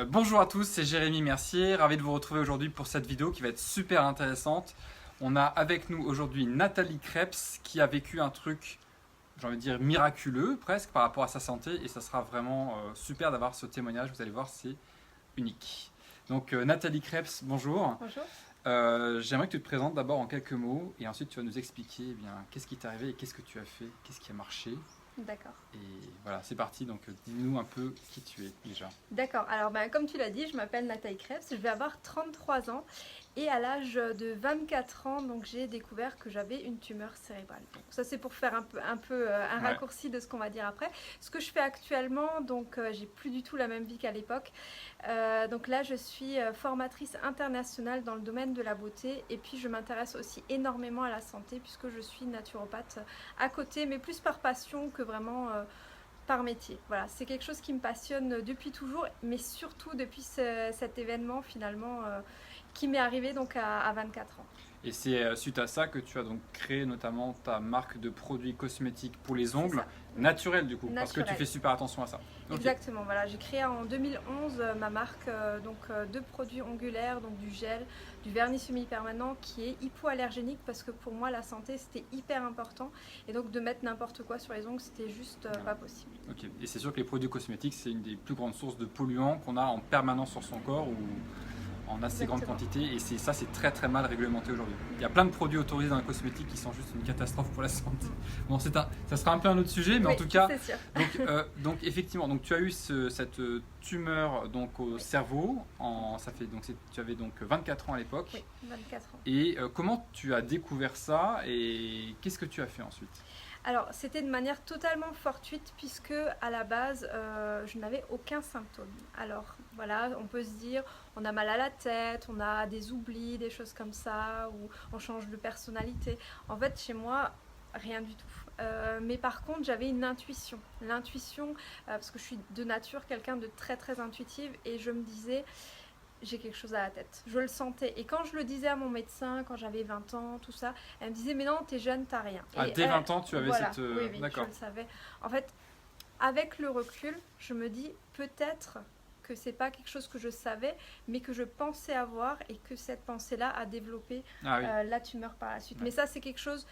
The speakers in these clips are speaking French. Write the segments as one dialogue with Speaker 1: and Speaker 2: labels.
Speaker 1: Bonjour à tous, c'est Jérémy Mercier, ravi de vous retrouver aujourd'hui pour cette vidéo qui va être super intéressante. On a avec nous aujourd'hui Nathalie Krebs qui a vécu un truc, j'ai envie de dire miraculeux presque par rapport à sa santé, et ça sera vraiment super d'avoir ce témoignage, vous allez voir, c'est unique. Donc Nathalie Krebs, bonjour.
Speaker 2: Bonjour.
Speaker 1: J'aimerais que tu te présentes d'abord en quelques mots et ensuite tu vas nous expliquer qu'est-ce qui t'est arrivé et qu'est-ce que tu as fait, qu'est-ce qui a marché.
Speaker 2: D'accord.
Speaker 1: Et voilà, c'est parti, donc dis-nous un peu qui tu es déjà.
Speaker 2: D'accord. Alors, comme tu l'as dit, je m'appelle Nathalie Krebs, je vais avoir 33 ans et à l'âge de 24 ans, donc j'ai découvert que j'avais une tumeur cérébrale. Donc, ça, c'est pour faire un raccourci de ce qu'on va dire après. Ce que je fais actuellement, donc j'ai plus du tout la même vie qu'à l'époque. Donc là, je suis formatrice internationale dans le domaine de la beauté et puis je m'intéresse aussi énormément à la santé puisque je suis naturopathe à côté, mais plus par passion que vraiment par métier. Voilà, c'est quelque chose qui me passionne depuis toujours, mais surtout depuis cet événement finalement qui m'est arrivé donc à 24 ans.
Speaker 1: Et c'est suite à ça que tu as donc créé notamment ta marque de produits cosmétiques pour les ongles naturels du coup, parce que tu fais super attention à ça.
Speaker 2: Okay. Exactement, voilà, j'ai créé en 2011 ma marque de produits ongulaires, donc du gel, du vernis semi-permanent qui est hypoallergénique parce que pour moi la santé c'était hyper important et donc de mettre n'importe quoi sur les ongles c'était juste pas possible.
Speaker 1: Ok, et c'est sûr que les produits cosmétiques c'est une des plus grandes sources de polluants qu'on a en permanence sur son corps ou en assez grande quantité, et c'est très très mal réglementé aujourd'hui. Il y a plein de produits autorisés dans la cosmétique qui sont juste une catastrophe pour la santé. Bon, ça sera un peu un autre sujet, mais
Speaker 2: oui,
Speaker 1: en tout cas,
Speaker 2: sûr.
Speaker 1: donc effectivement, donc tu as eu cette tumeur donc au cerveau, tu avais donc 24 ans à l'époque.
Speaker 2: Oui, 24 ans.
Speaker 1: Et comment tu as découvert ça et qu'est-ce que tu as fait ensuite ?
Speaker 2: Alors, c'était de manière totalement fortuite puisque à la base, je n'avais aucun symptôme. Alors, voilà, on peut se dire, on a mal à la tête, on a des oublis, des choses comme ça, ou on change de personnalité. En fait, chez moi, rien du tout. Mais par contre, j'avais une intuition. L'intuition, parce que je suis de nature quelqu'un de très très intuitive et je me disais... j'ai quelque chose à la tête. Je le sentais. Et quand je le disais à mon médecin, quand j'avais 20 ans, tout ça, elle me disait, mais non, t'es jeune, t'as rien.
Speaker 1: Ah, dès 20 ans, tu avais cette...
Speaker 2: Oui,
Speaker 1: d'accord.
Speaker 2: je le savais. En fait, avec le recul, je me dis, peut-être que c'est pas quelque chose que je savais, mais que je pensais avoir et que cette pensée-là a développé la tumeur par la suite. Ouais. Mais ça, c'est quelque chose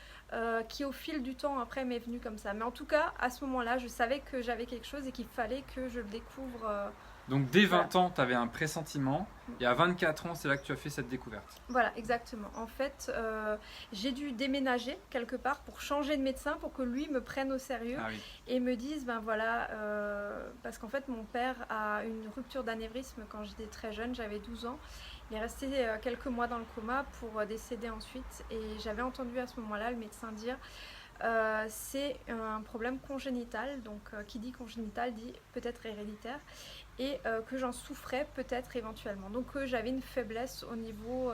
Speaker 2: qui, au fil du temps, après, m'est venu comme ça. Mais en tout cas, à ce moment-là, je savais que j'avais quelque chose et qu'il fallait que je le découvre...
Speaker 1: Donc dès 20 ans, tu avais un pressentiment et à 24 ans, c'est là que tu as fait cette découverte.
Speaker 2: Voilà, exactement. En fait, j'ai dû déménager quelque part pour changer de médecin, pour que lui me prenne au sérieux et me dise, parce qu'en fait, mon père a une rupture d'anévrisme quand j'étais très jeune, j'avais 12 ans. Il est resté quelques mois dans le coma pour décéder ensuite et j'avais entendu à ce moment-là le médecin dire... c'est un problème congénital, donc qui dit congénital dit peut-être héréditaire, et que j'en souffrais peut-être éventuellement. Donc j'avais une faiblesse au niveau,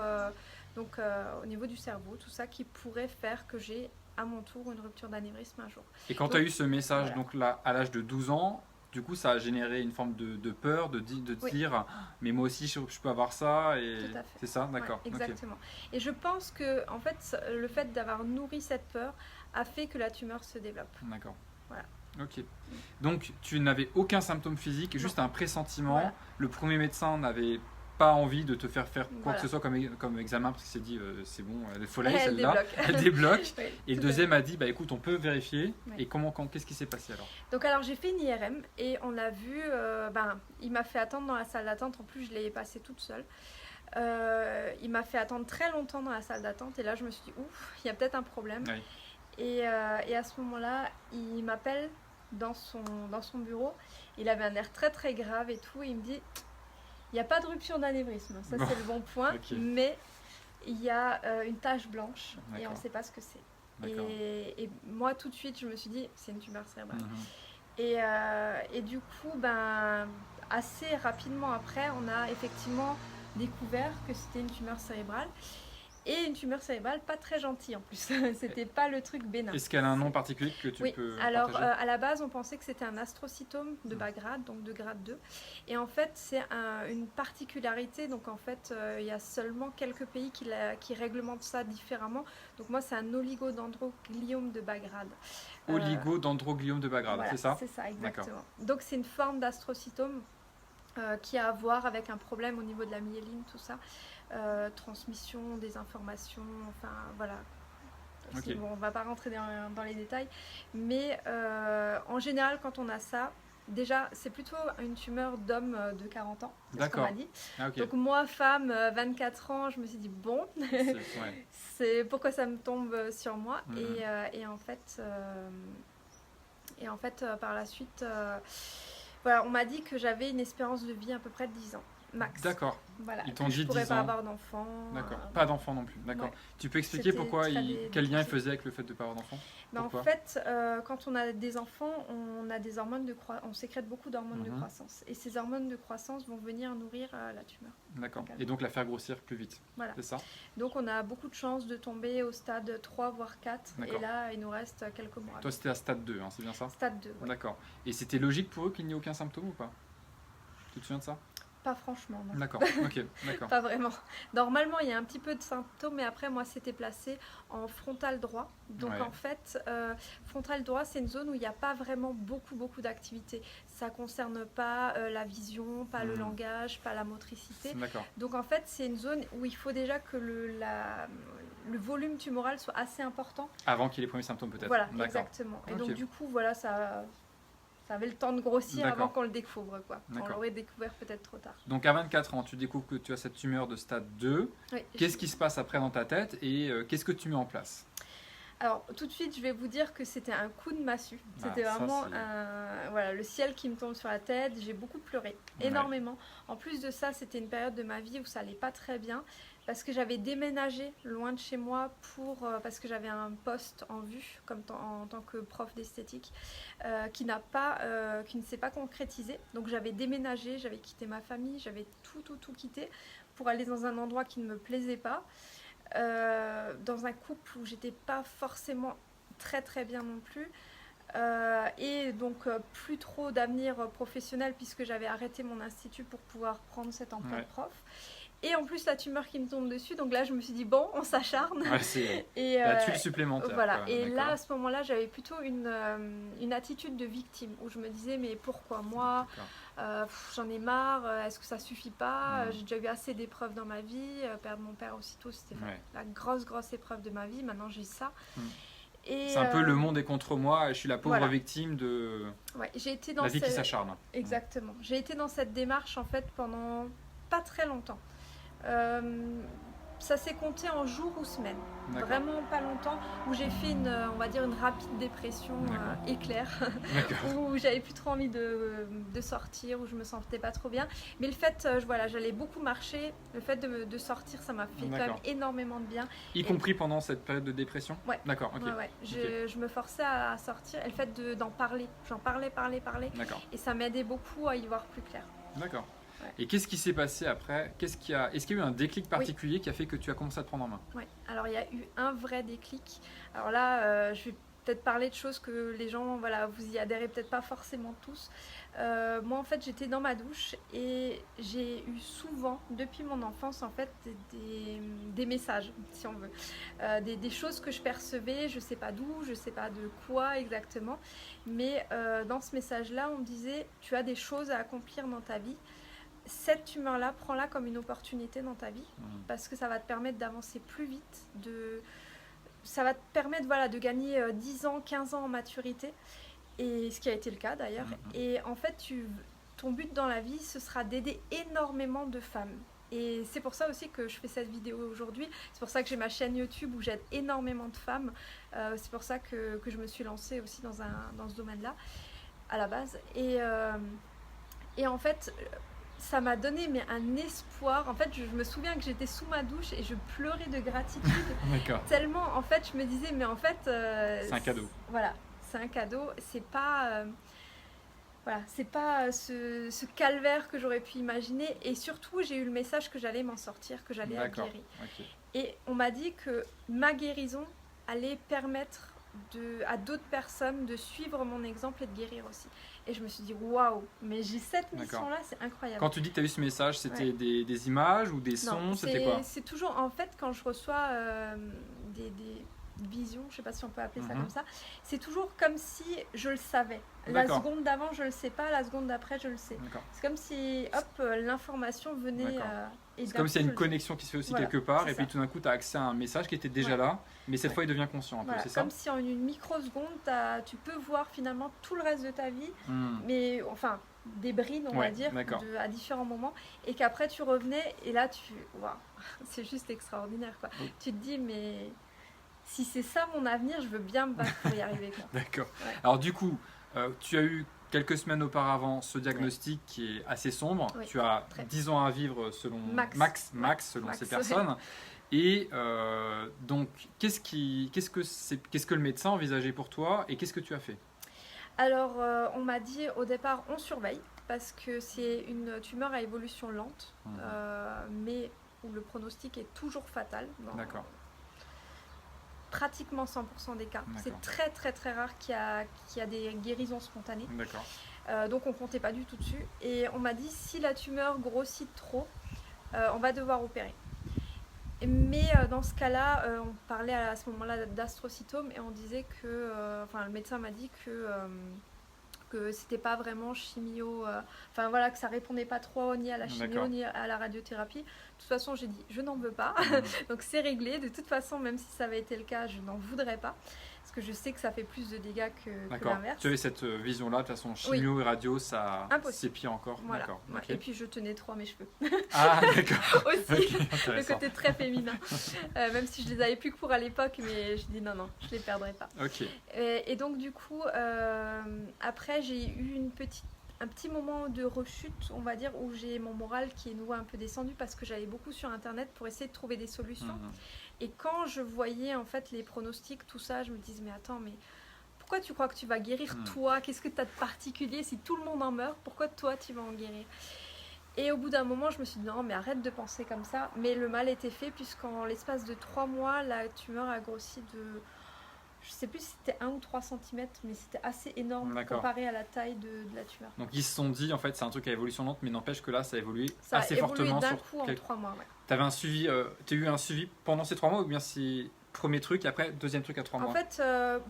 Speaker 2: au niveau du cerveau, tout ça qui pourrait faire que j'ai à mon tour une rupture d'anévrisme un jour.
Speaker 1: Et quand tu as eu ce message donc là, à l'âge de 12 ans, du coup ça a généré une forme de peur, de dire mais moi aussi je peux avoir ça, et c'est ça, d'accord.
Speaker 2: Ouais, exactement. Okay. Et je pense que en fait le fait d'avoir nourri cette peur a fait que la tumeur se développe.
Speaker 1: D'accord.
Speaker 2: Voilà.
Speaker 1: Ok. Donc tu n'avais aucun symptôme physique, juste un pressentiment. Voilà. Le premier médecin n'avait pas envie de te faire quoi que ce soit comme examen parce qu'il s'est dit c'est bon, elle est folle celle-là, elle débloque. Oui, et le deuxième a dit écoute, on peut vérifier. Et qu'est-ce qui s'est passé alors ?
Speaker 2: Donc j'ai fait une IRM et on a vu, il m'a fait attendre dans la salle d'attente. En plus je l'ai passée toute seule. Il m'a fait attendre très longtemps dans la salle d'attente et là je me suis dit ouf, il y a peut-être un problème. Oui. Et à ce moment-là, il m'appelle dans son bureau. Il avait un air très très grave et tout. Et il me dit, il n'y a pas de rupture d'anévrisme, ça c'est le bon point, mais il y a une tache blanche et on ne sait pas ce que c'est. Et moi tout de suite, je me suis dit, c'est une tumeur cérébrale. Et du coup, assez rapidement après, on a effectivement découvert que c'était une tumeur cérébrale. Et une tumeur cérébrale pas très gentille en plus, c'était pas le truc bénin.
Speaker 1: Est-ce qu'elle a un nom particulier que tu peux
Speaker 2: alors
Speaker 1: partager ?
Speaker 2: À la base on pensait que c'était un astrocytome de bas grade, donc de grade 2. Et en fait c'est une particularité, donc en fait il y a seulement quelques pays qui réglementent ça différemment. Donc moi c'est un oligodendrogliome de bas grade.
Speaker 1: Oligodendrogliome de bas grade,
Speaker 2: voilà,
Speaker 1: c'est ça ?
Speaker 2: C'est ça, exactement. Donc c'est une forme d'astrocytome qui a à voir avec un problème au niveau de la myéline, tout ça. Transmission des informations, enfin voilà.
Speaker 1: Ok.
Speaker 2: Bon, on va pas rentrer dans les détails, mais en général, quand on a ça, déjà, c'est plutôt une tumeur d'homme de 40 ans, c'est ce qu'on m'a dit.
Speaker 1: Ah, ok.
Speaker 2: Donc moi, femme, 24 ans, je me suis dit, bon,
Speaker 1: C'est- ouais.
Speaker 2: c'est pourquoi ça me tombe sur moi.
Speaker 1: Mhm.
Speaker 2: Et en fait, par la suite, voilà, on m'a dit que j'avais une espérance de vie à peu près de 10 ans, max.
Speaker 1: D'accord.
Speaker 2: Voilà,
Speaker 1: Ils t'ont
Speaker 2: que je
Speaker 1: dit
Speaker 2: pourrais
Speaker 1: 10
Speaker 2: pas
Speaker 1: ans.
Speaker 2: avoir d'enfant.
Speaker 1: D'accord. Pas d'enfant non plus. D'accord.
Speaker 2: Ouais.
Speaker 1: Tu peux expliquer
Speaker 2: C'était
Speaker 1: pourquoi,
Speaker 2: très
Speaker 1: quel lien il
Speaker 2: difficile.
Speaker 1: faisait avec le fait de ne pas avoir d'enfant?
Speaker 2: Mais en
Speaker 1: Pourquoi?
Speaker 2: fait, quand on a des enfants, on a des hormones de on sécrète beaucoup d'hormones de
Speaker 1: Mhm.
Speaker 2: croissance. Et ces hormones de croissance vont venir nourrir la tumeur.
Speaker 1: D'accord.
Speaker 2: Également.
Speaker 1: Et donc la faire grossir plus vite.
Speaker 2: Voilà.
Speaker 1: C'est ça?
Speaker 2: Donc on a beaucoup de chances de tomber au stade 3 voire 4. Et
Speaker 1: D'accord.
Speaker 2: là, il nous reste quelques mois.
Speaker 1: Toi, c'était à stade 2, hein, c'est bien ça?
Speaker 2: Stade 2, ouais.
Speaker 1: D'accord. Et c'était logique pour eux qu'il n'y ait aucun symptôme ou pas? Tu te souviens de ça?
Speaker 2: Pas franchement, non.
Speaker 1: D'accord. Ok. D'accord.
Speaker 2: Pas vraiment. Normalement, il y a un petit peu de symptômes, mais après, moi, c'était placé en frontal droit. Donc,
Speaker 1: Ouais.
Speaker 2: en fait, frontal droit, c'est une zone où il n'y a pas vraiment beaucoup d'activité. Ça ne concerne pas la vision, pas le
Speaker 1: Mhm.
Speaker 2: langage, pas la motricité.
Speaker 1: D'accord.
Speaker 2: Donc, en fait, c'est une zone où il faut déjà que le volume tumoral soit assez important.
Speaker 1: Avant qu'il y ait les premiers symptômes peut-être.
Speaker 2: Voilà,
Speaker 1: D'accord.
Speaker 2: exactement. Et
Speaker 1: Ok.
Speaker 2: donc, du coup, voilà, ça avait le temps de grossir
Speaker 1: D'accord.
Speaker 2: avant qu'on le découvre, quoi. On
Speaker 1: D'accord.
Speaker 2: l'aurait découvert peut-être trop tard.
Speaker 1: Donc à 24 ans, tu découvres que tu as cette tumeur de stade 2.
Speaker 2: Oui,
Speaker 1: Qu'est-ce qui se passe après dans ta tête et qu'est-ce que tu mets en place?
Speaker 2: Alors, tout de suite, je vais vous dire que c'était un coup de massue. C'était
Speaker 1: Ah, ça,
Speaker 2: vraiment
Speaker 1: c'est-
Speaker 2: voilà, le ciel qui me tombe sur la tête. J'ai beaucoup pleuré,
Speaker 1: Ouais.
Speaker 2: énormément. En plus de ça, c'était une période de ma vie où ça allait pas très bien parce que j'avais déménagé loin de chez moi parce que j'avais un poste en vue en tant que prof d'esthétique qui ne s'est pas concrétisé. Donc, j'avais déménagé, j'avais quitté ma famille, j'avais tout quitté pour aller dans un endroit qui ne me plaisait pas. Dans un couple où j'étais pas forcément très bien non plus et donc plus trop d'avenir professionnel puisque j'avais arrêté mon institut pour pouvoir prendre cet emploi
Speaker 1: Ouais.
Speaker 2: de prof et en plus la tumeur qui me tombe dessus, donc là je me suis dit bon, on s'acharne.
Speaker 1: Ouais, c'est
Speaker 2: Et
Speaker 1: la tuile supplémentaire.
Speaker 2: voilà,
Speaker 1: quoi.
Speaker 2: et là
Speaker 1: D'accord.
Speaker 2: à ce moment-là j'avais plutôt une attitude de victime où je me disais mais pourquoi moi,
Speaker 1: D'accord.
Speaker 2: j'en ai marre, est-ce que ça suffit pas,
Speaker 1: Mm.
Speaker 2: j'ai déjà eu assez d'épreuves dans ma vie, perdre mon père aussitôt c'était
Speaker 1: Ouais.
Speaker 2: la grosse épreuve de ma vie, maintenant j'ai ça.
Speaker 1: Mm.
Speaker 2: Et,
Speaker 1: C'est un peu le monde est contre moi et je suis la pauvre
Speaker 2: voilà.
Speaker 1: victime de
Speaker 2: ouais, j'ai été dans
Speaker 1: la vie qui
Speaker 2: cette-
Speaker 1: s'acharne.
Speaker 2: Exactement, j'ai été dans cette démarche en fait pendant pas très longtemps. Ça s'est compté en jours ou semaines,
Speaker 1: D'accord.
Speaker 2: vraiment pas longtemps, où j'ai fait on va dire une rapide dépression
Speaker 1: D'accord.
Speaker 2: éclair,
Speaker 1: D'accord.
Speaker 2: où j'avais plus trop envie de sortir, où je me sentais pas trop bien. Mais le fait, voilà, j'allais beaucoup marcher, le fait de sortir, ça m'a fait quand même
Speaker 1: D'accord.
Speaker 2: énormément de bien.
Speaker 1: Y compris pendant cette période de dépression?
Speaker 2: Ouais.
Speaker 1: D'accord, ok.
Speaker 2: Ouais. Je me forçais à sortir, et le fait d'en parler, j'en parlais,
Speaker 1: D'accord.
Speaker 2: et ça m'aidait beaucoup à y voir plus clair.
Speaker 1: D'accord.
Speaker 2: Ouais.
Speaker 1: Et qu'est-ce qui s'est passé après? Est-ce qu'il y a eu un déclic particulier qui a fait que tu as commencé à te prendre en main?
Speaker 2: Ouais. Alors il y a eu un vrai déclic. Alors là, je vais peut-être parler de choses que les gens, voilà, vous y adhérez peut-être pas forcément tous. Moi en fait j'étais dans ma douche et j'ai eu souvent, depuis mon enfance en fait, des messages, si on veut. Des choses que je percevais, je sais pas d'où, je sais pas de quoi exactement. Mais dans ce message-là, on me disait, tu as des choses à accomplir dans ta vie. Cette tumeur-là, prends-la comme une opportunité dans ta vie parce que ça va te permettre d'avancer plus vite, ça va te permettre voilà, de gagner 10 ans, 15 ans en maturité, et ce qui a été le cas d'ailleurs. Et en fait, ton but dans la vie, ce sera d'aider énormément de femmes. Et c'est pour ça aussi que je fais cette vidéo aujourd'hui. C'est pour ça que j'ai ma chaîne YouTube où j'aide énormément de femmes. C'est pour ça que je me suis lancée aussi dans ce domaine-là, à la base. Et en fait... ça m'a donné un espoir. En fait, je me souviens que j'étais sous ma douche et je pleurais de gratitude.
Speaker 1: D'accord.
Speaker 2: Tellement, en fait, je me disais, mais en fait...
Speaker 1: c'est un cadeau.
Speaker 2: Voilà, c'est un cadeau. C'est pas... voilà, c'est pas ce calvaire que j'aurais pu imaginer. Et surtout, j'ai eu le message que j'allais m'en sortir, que j'allais être guérie.
Speaker 1: Ok.
Speaker 2: Et on m'a dit que ma guérison allait permettre à d'autres personnes de suivre mon exemple et de guérir aussi. Et je me suis dit, waouh, mais j'ai cette mission-là, c'est incroyable.
Speaker 1: Quand tu dis que tu as eu ce message, c'était
Speaker 2: Ouais.
Speaker 1: des images ou des sons?
Speaker 2: Non,
Speaker 1: c'était quoi?
Speaker 2: c'est toujours, en fait, quand je reçois vision, je sais pas si on peut appeler ça
Speaker 1: Mhm.
Speaker 2: comme ça. C'est toujours comme si je le savais. La
Speaker 1: D'accord.
Speaker 2: seconde d'avant, je le sais pas, la seconde d'après, je le sais.
Speaker 1: D'accord.
Speaker 2: C'est comme si, hop, l'information venait.
Speaker 1: D'accord.
Speaker 2: Et
Speaker 1: C'est
Speaker 2: d'un
Speaker 1: comme
Speaker 2: coup,
Speaker 1: s'il y a
Speaker 2: je
Speaker 1: une
Speaker 2: le sais.
Speaker 1: connexion qui se fait aussi
Speaker 2: Voilà,
Speaker 1: quelque part,
Speaker 2: c'est
Speaker 1: et puis
Speaker 2: ça.
Speaker 1: tout d'un coup, tu as accès à un message qui était déjà
Speaker 2: Ouais.
Speaker 1: là, mais cette
Speaker 2: Ouais.
Speaker 1: fois, il devient conscient un peu,
Speaker 2: Voilà,
Speaker 1: c'est ça?
Speaker 2: comme si en une microseconde, tu peux voir finalement tout le reste de ta vie,
Speaker 1: Hmm.
Speaker 2: mais enfin des brides, on va
Speaker 1: Ouais,
Speaker 2: dire,
Speaker 1: d'accord.
Speaker 2: à différents moments, et qu'après tu revenais, et là waouh, c'est juste extraordinaire quoi.
Speaker 1: Oui.
Speaker 2: Tu te dis, mais si c'est ça mon avenir, je veux bien me battre pour y arriver quoi.
Speaker 1: D'accord.
Speaker 2: Ouais.
Speaker 1: Alors du coup, tu as eu quelques semaines auparavant ce diagnostic qui est assez sombre.
Speaker 2: Oui.
Speaker 1: Tu as
Speaker 2: Très.
Speaker 1: 10 ans à vivre selon
Speaker 2: Max.
Speaker 1: selon
Speaker 2: Max,
Speaker 1: ces
Speaker 2: ouais.
Speaker 1: personnes. Et donc, qu'est-ce que le médecin envisageait pour toi et qu'est-ce que tu as fait?
Speaker 2: Alors on m'a dit au départ, on surveille, parce que c'est une tumeur à évolution lente,
Speaker 1: Mhm.
Speaker 2: mais où le pronostic est toujours fatal. Dans
Speaker 1: D'accord.
Speaker 2: pratiquement 100% des cas.
Speaker 1: D'accord.
Speaker 2: C'est très très très rare qu'il y a des guérisons spontanées.
Speaker 1: D'accord.
Speaker 2: Donc on comptait pas du tout dessus. Et on m'a dit, si la tumeur grossit trop, on va devoir opérer. Mais dans ce cas-là, on parlait à ce moment-là d'astrocytome, et on disait que, enfin le médecin m'a dit que c'était pas vraiment chimio, enfin voilà, que ça répondait pas trop ni à la chimio
Speaker 1: D'accord.
Speaker 2: ni à la radiothérapie. De toute façon, j'ai dit, je n'en veux pas.
Speaker 1: Mhm.
Speaker 2: Donc c'est réglé. De toute façon, même si ça avait été le cas, je n'en voudrais pas. Parce que je sais que ça fait plus de dégâts que
Speaker 1: D'accord.
Speaker 2: l'inverse.
Speaker 1: Tu avais cette vision-là, de toute façon, chimio et radio, ça
Speaker 2: Impossible.
Speaker 1: c'est pire encore.
Speaker 2: Voilà.
Speaker 1: D'accord.
Speaker 2: Ouais.
Speaker 1: Ok.
Speaker 2: Et puis je tenais trop à mes cheveux.
Speaker 1: Ah, d'accord.
Speaker 2: Aussi.
Speaker 1: Ok,
Speaker 2: Le
Speaker 1: intéressant.
Speaker 2: côté très féminin. Même si je les avais plus que pour à l'époque, mais je dis non, je les perdrai pas.
Speaker 1: Ok.
Speaker 2: Et donc du coup, après j'ai eu un petit moment de rechute, on va dire, où j'ai mon moral qui est nouveau un peu descendu, parce que j'allais beaucoup sur internet pour essayer de trouver des solutions.
Speaker 1: Mhm.
Speaker 2: Et quand je voyais en fait les pronostics, tout ça, je me disais, mais attends, mais pourquoi tu crois que tu vas guérir toi? Qu'est-ce que tu as de particulier? Si tout le monde en meurt, pourquoi toi tu vas en guérir? Et au bout d'un moment, je me suis dit, non, mais arrête de penser comme ça. Mais le mal était fait, puisqu'en l'espace de 3 mois, la tumeur a grossi de... Je sais plus si c'était 1 ou 3 cm, mais c'était assez énorme
Speaker 1: D'accord.
Speaker 2: comparé à la taille de la tumeur.
Speaker 1: Donc ils se sont dit, en fait, c'est un truc à évolution lente, mais n'empêche que là, ça a évolué
Speaker 2: Ça
Speaker 1: assez
Speaker 2: a évolué
Speaker 1: fortement.
Speaker 2: d'un
Speaker 1: sur
Speaker 2: coup en 3 mois, ouais.
Speaker 1: Tu avais un suivi, tu as eu un suivi pendant ces 3 mois ou bien c'est premier truc, après deuxième truc à 3 mois?
Speaker 2: En fait,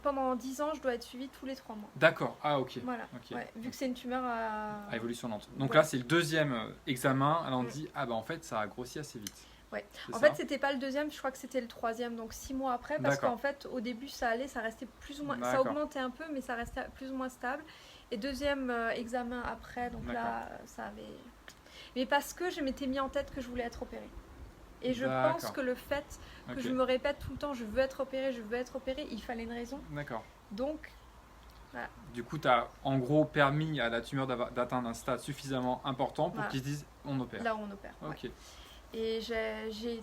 Speaker 2: pendant 10 ans, je dois être suivie tous les 3 mois.
Speaker 1: D'accord, ah ok.
Speaker 2: Voilà,
Speaker 1: Ok.
Speaker 2: ouais, vu que c'est une tumeur à...
Speaker 1: À évolution lente. Donc
Speaker 2: Ouais.
Speaker 1: là, c'est le deuxième examen. Alors on
Speaker 2: Mm.
Speaker 1: dit, ah bah en fait, ça a grossi assez vite.
Speaker 2: Ouais.
Speaker 1: C'est
Speaker 2: En
Speaker 1: ça
Speaker 2: fait, c'était pas le deuxième, je crois que c'était le troisième, donc 6 mois après, parce
Speaker 1: D'accord.
Speaker 2: qu'en fait, au début, ça allait, ça restait plus ou moins, ça
Speaker 1: D'accord.
Speaker 2: augmentait un peu, mais ça restait plus ou moins stable. Et deuxième examen après, donc là, ça avait... Mais parce que je m'étais mis en tête que je voulais être opérée. Et je pense
Speaker 1: D'accord.
Speaker 2: que le fait que
Speaker 1: Ok.
Speaker 2: je me répète tout le temps, je veux être opérée, il fallait une raison.
Speaker 1: D'accord.
Speaker 2: Donc,
Speaker 1: Du coup, tu as en gros permis à la tumeur d'atteindre un stade suffisamment important pour
Speaker 2: Voilà.
Speaker 1: qu'ils se disent, on opère.
Speaker 2: là, on opère. Ouais.
Speaker 1: Ok.
Speaker 2: Et j'ai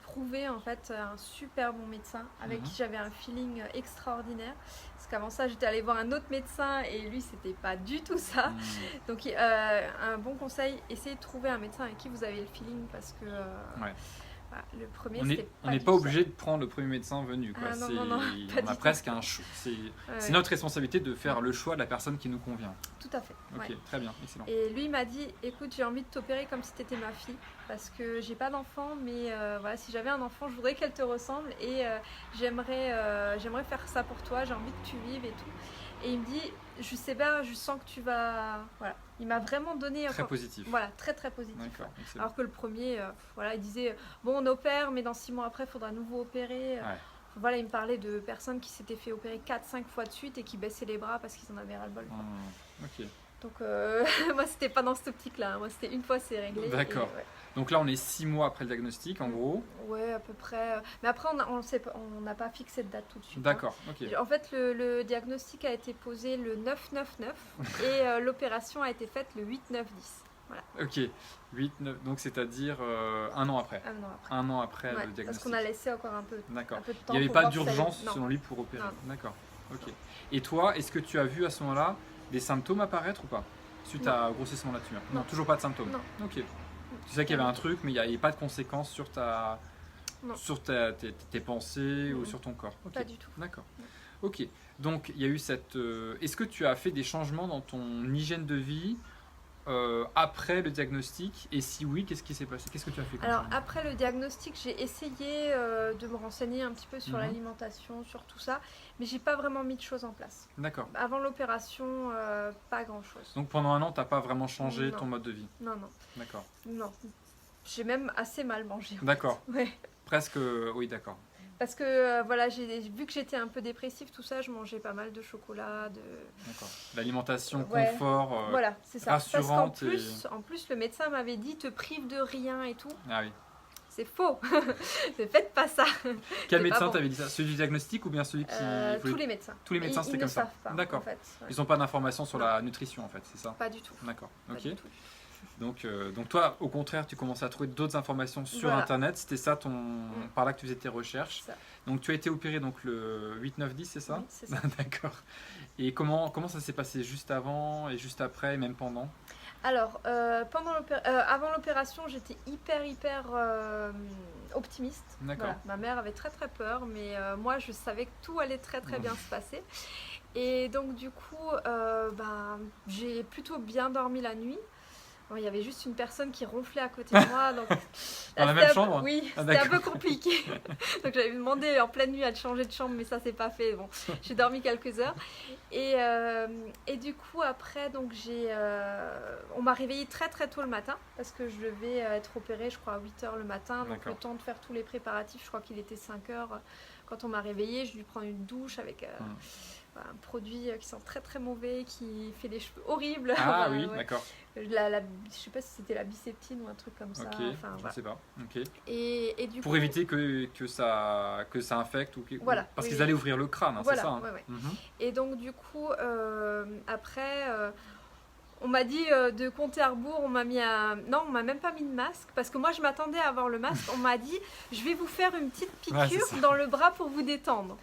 Speaker 2: trouvé en fait un super bon médecin avec qui j'avais un feeling extraordinaire. Parce qu'avant ça, j'étais allée voir un autre médecin et lui, c'était pas du tout ça.
Speaker 1: Hmm.
Speaker 2: Donc, un bon conseil, essayez de trouver un médecin avec qui vous avez le feeling, parce que
Speaker 1: Ouais.
Speaker 2: voilà, le premier,
Speaker 1: On
Speaker 2: c'était
Speaker 1: n'est
Speaker 2: du
Speaker 1: pas
Speaker 2: tout
Speaker 1: obligé de prendre le premier médecin venu. Quoi.
Speaker 2: Ah non,
Speaker 1: C'est-
Speaker 2: non, non, pas
Speaker 1: on
Speaker 2: du
Speaker 1: a
Speaker 2: tout.
Speaker 1: presque un choix. C'est
Speaker 2: ça.
Speaker 1: c'est notre responsabilité de faire le choix de la personne qui nous convient.
Speaker 2: Tout à fait.
Speaker 1: Ok,
Speaker 2: Ouais.
Speaker 1: très bien, excellent.
Speaker 2: Et lui m'a dit, écoute, j'ai envie de t'opérer comme si t'étais ma fille, parce que j'ai pas d'enfant, mais voilà, si j'avais un enfant, je voudrais qu'elle te ressemble, et j'aimerais faire ça pour toi, j'ai envie que tu vives et tout. Et il me dit, je sais bien, je sens que tu vas... Voilà. Il m'a vraiment donné...
Speaker 1: Très positif.
Speaker 2: Voilà, très très positif.
Speaker 1: D'accord,
Speaker 2: Ouais.
Speaker 1: excellent.
Speaker 2: Alors que le premier, voilà, il disait, bon, on opère, mais dans 6 mois après, il faudra à nouveau opérer.
Speaker 1: Ouais.
Speaker 2: Voilà, il me parlait de personnes qui s'étaient fait opérer 4-5 fois de suite et qui baissaient les bras parce qu'ils en avaient ras-le-bol. Quoi.
Speaker 1: Ok.
Speaker 2: Donc, moi, c'était pas dans cette optique-là. Hein. Moi, c'était une fois, c'est réglé.
Speaker 1: D'accord.
Speaker 2: Et, ouais.
Speaker 1: Donc là, on est 6 mois après le diagnostic, en gros.
Speaker 2: Ouais, à peu près. Mais après, on n'a pas fixé de date tout de suite.
Speaker 1: D'accord, ok.
Speaker 2: Hein. En fait, le diagnostic a été posé le 9-9-9 et l'opération a été faite le 8-9-10. Voilà,
Speaker 1: Ok, 8, 9, donc c'est-à-dire un an après.
Speaker 2: un an après.
Speaker 1: Un an après
Speaker 2: Ouais,
Speaker 1: le
Speaker 2: parce
Speaker 1: diagnostic.
Speaker 2: qu'on a laissé encore un peu
Speaker 1: D'accord.
Speaker 2: de
Speaker 1: Il
Speaker 2: temps.
Speaker 1: n'y avait
Speaker 2: pour
Speaker 1: pas
Speaker 2: voir si ça allait-
Speaker 1: d'urgence
Speaker 2: Non.
Speaker 1: selon lui pour opérer.
Speaker 2: Non.
Speaker 1: D'accord, ok. Et toi, est-ce que tu as vu à ce moment-là des symptômes apparaître ou pas suite
Speaker 2: Non.
Speaker 1: à grossissement de la tumeur? Non,
Speaker 2: Non.
Speaker 1: toujours pas de symptômes.
Speaker 2: Non.
Speaker 1: Ok. Tu sais qu'il y avait un truc, mais il n'y avait pas de conséquences sur
Speaker 2: Non.
Speaker 1: tes pensées ou
Speaker 2: Non.
Speaker 1: sur ton corps. Ok.
Speaker 2: Pas du tout.
Speaker 1: D'accord.
Speaker 2: Non.
Speaker 1: Ok. Donc il y a eu cette. Est-ce que tu as fait des changements dans ton hygiène de vie après le diagnostic? Et si oui, qu'est-ce qui s'est passé? Qu'est-ce que tu as fait comme
Speaker 2: Alors
Speaker 1: changement?
Speaker 2: après le diagnostic, j'ai essayé de me renseigner un petit peu sur
Speaker 1: Mhm.
Speaker 2: l'alimentation, sur tout ça, mais j'ai pas vraiment mis de choses en place.
Speaker 1: D'accord.
Speaker 2: Avant l'opération, pas grand-chose.
Speaker 1: Donc pendant un an, tu n'as pas vraiment changé
Speaker 2: Non.
Speaker 1: ton mode de vie?
Speaker 2: Non, non,
Speaker 1: D'accord.
Speaker 2: non. J'ai même assez mal mangé.
Speaker 1: D'accord.
Speaker 2: Ouais.
Speaker 1: Presque, oui, d'accord.
Speaker 2: Parce que voilà, vu que j'étais un peu dépressive, tout ça, je mangeais pas mal de chocolat,
Speaker 1: D'accord. L'alimentation,
Speaker 2: Ouais.
Speaker 1: confort,
Speaker 2: Voilà, c'est ça. Parce qu'en
Speaker 1: rassurante et-
Speaker 2: plus, en plus, le médecin m'avait dit te prive de rien et tout.
Speaker 1: Ah oui.
Speaker 2: C'est faux. Ne faites pas ça.
Speaker 1: Quel
Speaker 2: C'est
Speaker 1: médecin
Speaker 2: pas bon.
Speaker 1: t'avait dit ça? Celui du diagnostic ou bien celui qui voulait-
Speaker 2: Tous les médecins.
Speaker 1: Tous les médecins,
Speaker 2: Ils
Speaker 1: c'était
Speaker 2: ne
Speaker 1: comme ça.
Speaker 2: savent pas.
Speaker 1: D'accord.
Speaker 2: En fait. Ouais.
Speaker 1: Ils n'ont pas d'informations sur
Speaker 2: Non.
Speaker 1: la nutrition en fait, c'est ça?
Speaker 2: Pas du tout.
Speaker 1: D'accord.
Speaker 2: Pas
Speaker 1: Ok.
Speaker 2: du tout.
Speaker 1: Donc toi, au contraire, tu commences à trouver d'autres informations sur
Speaker 2: Voilà.
Speaker 1: Internet. C'était ça par là que tu faisais tes recherches.
Speaker 2: Ça.
Speaker 1: Donc tu as été opéré donc le 8, 9, 10, c'est ça?
Speaker 2: Oui, c'est ça.
Speaker 1: D'accord. Et comment ça s'est passé juste avant et juste après et même pendant?
Speaker 2: Alors, avant l'opération, j'étais hyper optimiste.
Speaker 1: D'accord.
Speaker 2: Voilà. Ma mère avait très peur, mais moi, je savais que tout allait très bien se passer. Et donc, du coup, j'ai plutôt bien dormi la nuit. Bon, il y avait juste une personne qui ronflait à côté de moi. Donc,
Speaker 1: Dans la
Speaker 2: c'était
Speaker 1: même
Speaker 2: un peu-
Speaker 1: chambre?
Speaker 2: Oui,
Speaker 1: Ah,
Speaker 2: c'était un peu
Speaker 1: d'accord.
Speaker 2: compliqué. Donc j'avais demandé en pleine nuit à changer de chambre, mais ça s'est pas fait. Bon, j'ai dormi quelques heures. Et du coup, après, donc on m'a réveillée très tôt le matin parce que je devais être opérée, je crois, à 8 h le matin. Donc
Speaker 1: D'accord.
Speaker 2: le temps de faire tous les préparatifs, je crois qu'il était 5 h. Quand on m'a réveillée, je dû prendre une douche avec un produit qui sent très mauvais, qui fait des cheveux horribles.
Speaker 1: Ah
Speaker 2: Ouais,
Speaker 1: oui,
Speaker 2: ouais.
Speaker 1: d'accord.
Speaker 2: Je sais pas si c'était la biceptine ou un truc comme ça.
Speaker 1: Ok,
Speaker 2: Enfin,
Speaker 1: je
Speaker 2: voilà.
Speaker 1: ne sais pas. Ok.
Speaker 2: Et du
Speaker 1: Pour
Speaker 2: coup,
Speaker 1: éviter que ça infecte ou
Speaker 2: Voilà,
Speaker 1: parce
Speaker 2: oui,
Speaker 1: qu'ils
Speaker 2: oui.
Speaker 1: allaient ouvrir le crâne, hein,
Speaker 2: Voilà,
Speaker 1: c'est ça? Hein?
Speaker 2: ouais.
Speaker 1: Mhm.
Speaker 2: Et donc du coup, après, on m'a dit de compter à rebours, on m'a mis Non, on m'a même pas mis de masque, parce que moi je m'attendais à avoir le masque. On m'a dit, je vais vous faire une petite
Speaker 1: Ouais, c'est
Speaker 2: piqûre
Speaker 1: ça.
Speaker 2: dans le bras pour vous détendre.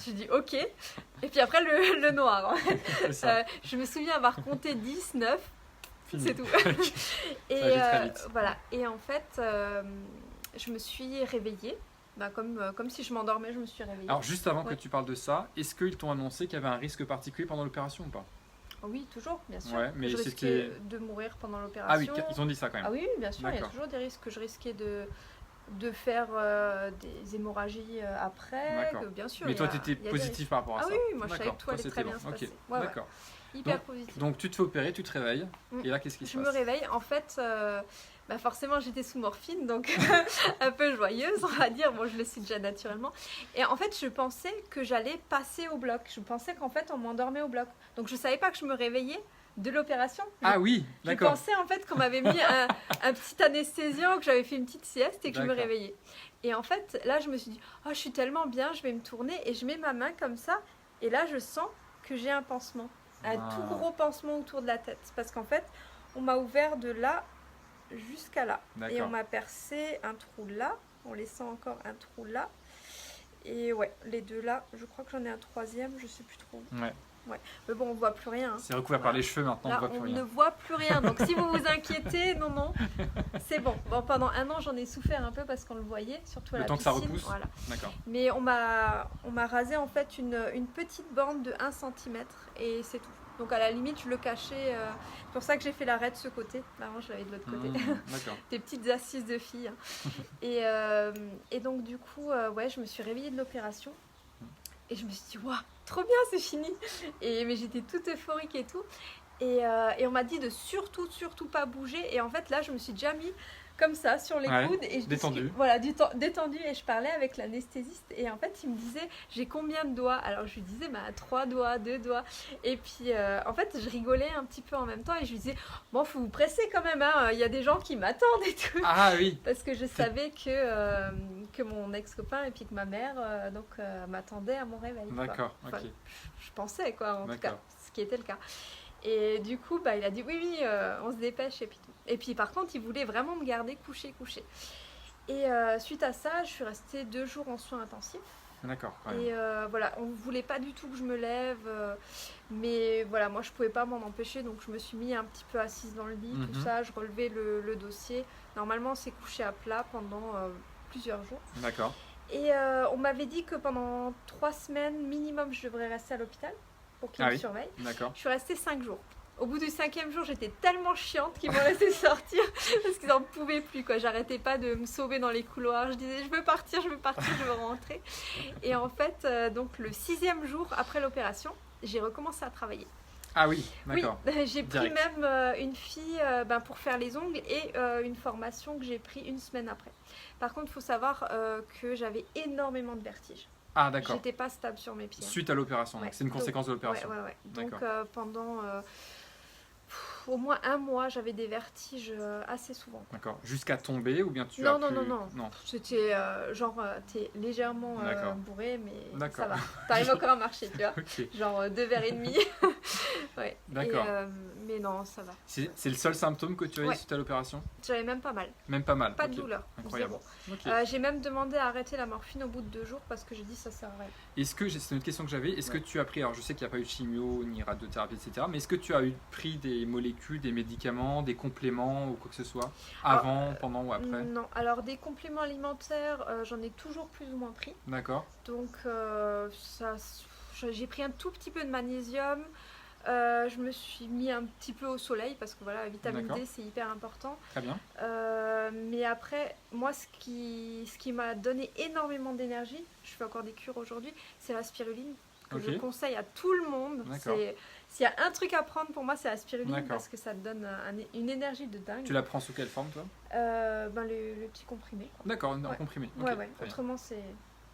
Speaker 2: J'ai dit, ok. Et puis après, le noir.
Speaker 1: C'est ça.
Speaker 2: Je me souviens avoir compté 10, 9,
Speaker 1: Fini.
Speaker 2: c'est tout.
Speaker 1: Ok.
Speaker 2: Et
Speaker 1: Ça va très vite.
Speaker 2: voilà. Et en fait, je me suis réveillée. Comme si je m'endormais, je me suis réveillée.
Speaker 1: Alors juste avant que
Speaker 2: Ouais.
Speaker 1: tu parles de ça, est-ce qu'ils t'ont annoncé qu'il y avait un risque particulier pendant l'opération ou pas?
Speaker 2: Oui, toujours, bien sûr.
Speaker 1: Ouais, mais
Speaker 2: je
Speaker 1: c'était-
Speaker 2: risquais de mourir pendant
Speaker 1: Ah oui,
Speaker 2: l'opération.
Speaker 1: ils ont dit ça quand même.
Speaker 2: Ah oui, oui, bien sûr, il y a
Speaker 1: D'accord.
Speaker 2: toujours des risques que je risquais de faire des hémorragies après.
Speaker 1: D'accord.
Speaker 2: Que, bien sûr,
Speaker 1: Mais
Speaker 2: il y
Speaker 1: toi,
Speaker 2: a-
Speaker 1: tu étais
Speaker 2: il y a des
Speaker 1: positif par rapport à
Speaker 2: risques.
Speaker 1: ça?
Speaker 2: Ah oui, moi je savais
Speaker 1: D'accord.
Speaker 2: que tout allait
Speaker 1: Toi,
Speaker 2: très
Speaker 1: c'était
Speaker 2: bien
Speaker 1: bon.
Speaker 2: se
Speaker 1: Ok.
Speaker 2: passer. Ouais, ouais,
Speaker 1: D'accord.
Speaker 2: hyper
Speaker 1: Donc-
Speaker 2: positif.
Speaker 1: Donc tu te fais opérer, tu te réveilles,
Speaker 2: Mm.
Speaker 1: et là qu'est-ce qui se
Speaker 2: Je me
Speaker 1: passe?
Speaker 2: réveille, en fait, forcément j'étais sous morphine, donc un peu joyeuse, on va dire. Bon, je le suis déjà naturellement. Et en fait, je pensais que j'allais passer au bloc. Je pensais qu'en fait, on m'endormait au bloc. Donc je savais pas que je me réveillais de l'opération.
Speaker 1: Ah oui,
Speaker 2: Je
Speaker 1: d'accord.
Speaker 2: pensais en fait qu'on m'avait mis un petit anesthésiant, que j'avais fait une petite sieste et que je me
Speaker 1: D'accord.
Speaker 2: réveillais. Et en fait, là, je me suis dit, oh, je suis tellement bien, je vais me tourner et je mets ma main comme ça. Et là, je sens que j'ai un pansement, un
Speaker 1: Ah.
Speaker 2: tout gros pansement autour de la tête. Parce qu'en fait, on m'a ouvert de là jusqu'à là. Et on
Speaker 1: D'accord.
Speaker 2: m'a percé un trou là, en laissant encore un trou là. Et ouais, les deux là, je crois que j'en ai un troisième, je sais plus trop.
Speaker 1: Ouais.
Speaker 2: Mais bon, on voit plus rien. Hein.
Speaker 1: C'est recouvert par les cheveux maintenant,
Speaker 2: Là,
Speaker 1: on voit plus
Speaker 2: on
Speaker 1: rien.
Speaker 2: ne voit plus rien. Donc, si vous vous inquiétez, non, c'est bon. Bon, pendant un an, j'en ai souffert un peu parce qu'on le voyait, surtout à
Speaker 1: Le
Speaker 2: la
Speaker 1: temps que ça
Speaker 2: piscine.
Speaker 1: repousse.
Speaker 2: Voilà.
Speaker 1: D'accord.
Speaker 2: Mais on m'a rasé en fait une petite bande de 1 cm et c'est tout. Donc, à la limite, je le cachais. C'est pour ça que j'ai fait l'arrêt de ce côté. Avant, je l'avais de l'autre côté.
Speaker 1: Mmh, d'accord.
Speaker 2: Des petites assises de filles. Hein. Et donc, du coup, ouais, je me suis réveillée de l'opération. Et je me suis dit, waouh, trop bien, c'est fini. Mais j'étais toute euphorique et tout. Et on m'a dit de surtout pas bouger. Et en fait, là, je me suis déjà mis comme ça sur les
Speaker 1: Ouais,
Speaker 2: coudes. Et je
Speaker 1: détendu.
Speaker 2: Voilà, détendu. Et je parlais avec l'anesthésiste. Et en fait, il me disait, j'ai combien de doigts? Alors, je lui disais, 3 doigts, 2 doigts. Et puis, en fait, je rigolais un petit peu en même temps. Et je lui disais, bon, faut vous presser quand même. Hein. Il y a des gens qui m'attendent et tout.
Speaker 1: Ah oui.
Speaker 2: Parce que je savais que mon ex-copain et puis que ma mère m'attendait à mon réveil. quoi.
Speaker 1: D'accord,
Speaker 2: Enfin,
Speaker 1: ok.
Speaker 2: je pensais, quoi, en tout cas,
Speaker 1: D'accord.
Speaker 2: ce qui était le cas. Et du coup, il a dit oui, on se dépêche et puis tout. Et puis par contre, il voulait vraiment me garder couché. Et suite à ça, je suis restée 2 jours en soins intensifs.
Speaker 1: D'accord, quand même.
Speaker 2: Et voilà, on ne voulait pas du tout que je me lève. Mais voilà, moi, je ne pouvais pas m'en empêcher. Donc, je me suis mis un petit peu assise dans le lit, tout
Speaker 1: Mhm.
Speaker 2: ça. Je relevais le dossier. Normalement, c'est couché à plat pendant plusieurs jours.
Speaker 1: D'accord.
Speaker 2: Et on m'avait dit que pendant 3 semaines minimum, je devrais rester à l'hôpital pour qu'ils
Speaker 1: Ah
Speaker 2: me
Speaker 1: oui.
Speaker 2: surveillent.
Speaker 1: D'accord.
Speaker 2: Je suis restée 5 jours Au bout du 5e jour, j'étais tellement chiante qu'ils m'ont laissé sortir parce qu'ils n'en pouvaient plus, quoi. J'arrêtais pas de me sauver dans les couloirs. Je disais, je veux partir, je veux rentrer. Et en fait, donc le 6e jour après l'opération, j'ai recommencé à travailler.
Speaker 1: Ah oui, d'accord.
Speaker 2: Oui, j'ai pris
Speaker 1: Direct.
Speaker 2: même une fille pour faire les ongles et une formation que j'ai pris une semaine après. Par contre, il faut savoir que j'avais énormément de vertiges.
Speaker 1: Ah d'accord.
Speaker 2: J'étais pas stable sur mes pieds.
Speaker 1: Suite à l'opération,
Speaker 2: Ouais.
Speaker 1: donc c'est une conséquence de l'opération.
Speaker 2: Ouais. Donc
Speaker 1: D'accord.
Speaker 2: pendant au moins un mois, j'avais des vertiges assez souvent.
Speaker 1: D'accord. Jusqu'à tomber ou bien tu
Speaker 2: Non,
Speaker 1: as
Speaker 2: non,
Speaker 1: pu...
Speaker 2: non, non. C'était t'es légèrement
Speaker 1: D'accord.
Speaker 2: bourré, mais
Speaker 1: D'accord.
Speaker 2: ça va. T'arrives encore à marcher, tu vois.
Speaker 1: Ok.
Speaker 2: Genre 2 verres et demi. Ouais.
Speaker 1: D'accord.
Speaker 2: Mais non, ça va.
Speaker 1: C'est le seul symptôme que tu as eu
Speaker 2: Ouais.
Speaker 1: suite à l'opération?
Speaker 2: J'avais même pas mal.
Speaker 1: Même pas mal.
Speaker 2: Pas de
Speaker 1: Ok.
Speaker 2: douleur.
Speaker 1: Incroyable.
Speaker 2: Zéro.
Speaker 1: Ok.
Speaker 2: J'ai même demandé à arrêter la morphine au bout de 2 jours parce que j'ai dit ça sert à rien.
Speaker 1: Est-ce que, c'est une autre question que j'avais, est-ce que
Speaker 2: Ouais.
Speaker 1: tu as pris, alors je sais qu'il n'y a pas eu de chimio ni radiothérapie, etc., mais est-ce que tu as pris des molécules, des médicaments, des compléments ou quoi que ce soit, avant, pendant ou après?
Speaker 2: Non, alors des compléments alimentaires, j'en ai toujours plus ou moins pris.
Speaker 1: D'accord.
Speaker 2: Donc j'ai pris un tout petit peu de magnésium. Je me suis mis un petit peu au soleil parce que voilà, la vitamine
Speaker 1: D'accord.
Speaker 2: D c'est hyper important.
Speaker 1: Très bien.
Speaker 2: Mais après, moi ce qui m'a donné énormément d'énergie, je fais encore des cures aujourd'hui, c'est la spiruline que
Speaker 1: Ok.
Speaker 2: je conseille à tout le monde.
Speaker 1: D'accord.
Speaker 2: S'il y a un truc à prendre pour moi, c'est la spiruline
Speaker 1: D'accord.
Speaker 2: parce que ça te donne une énergie de dingue.
Speaker 1: Tu la prends sous quelle forme, toi?
Speaker 2: Le petit comprimé, quoi.
Speaker 1: D'accord, en
Speaker 2: Ouais.
Speaker 1: comprimé. Ok,
Speaker 2: Ouais.
Speaker 1: très bien.
Speaker 2: Autrement, c'est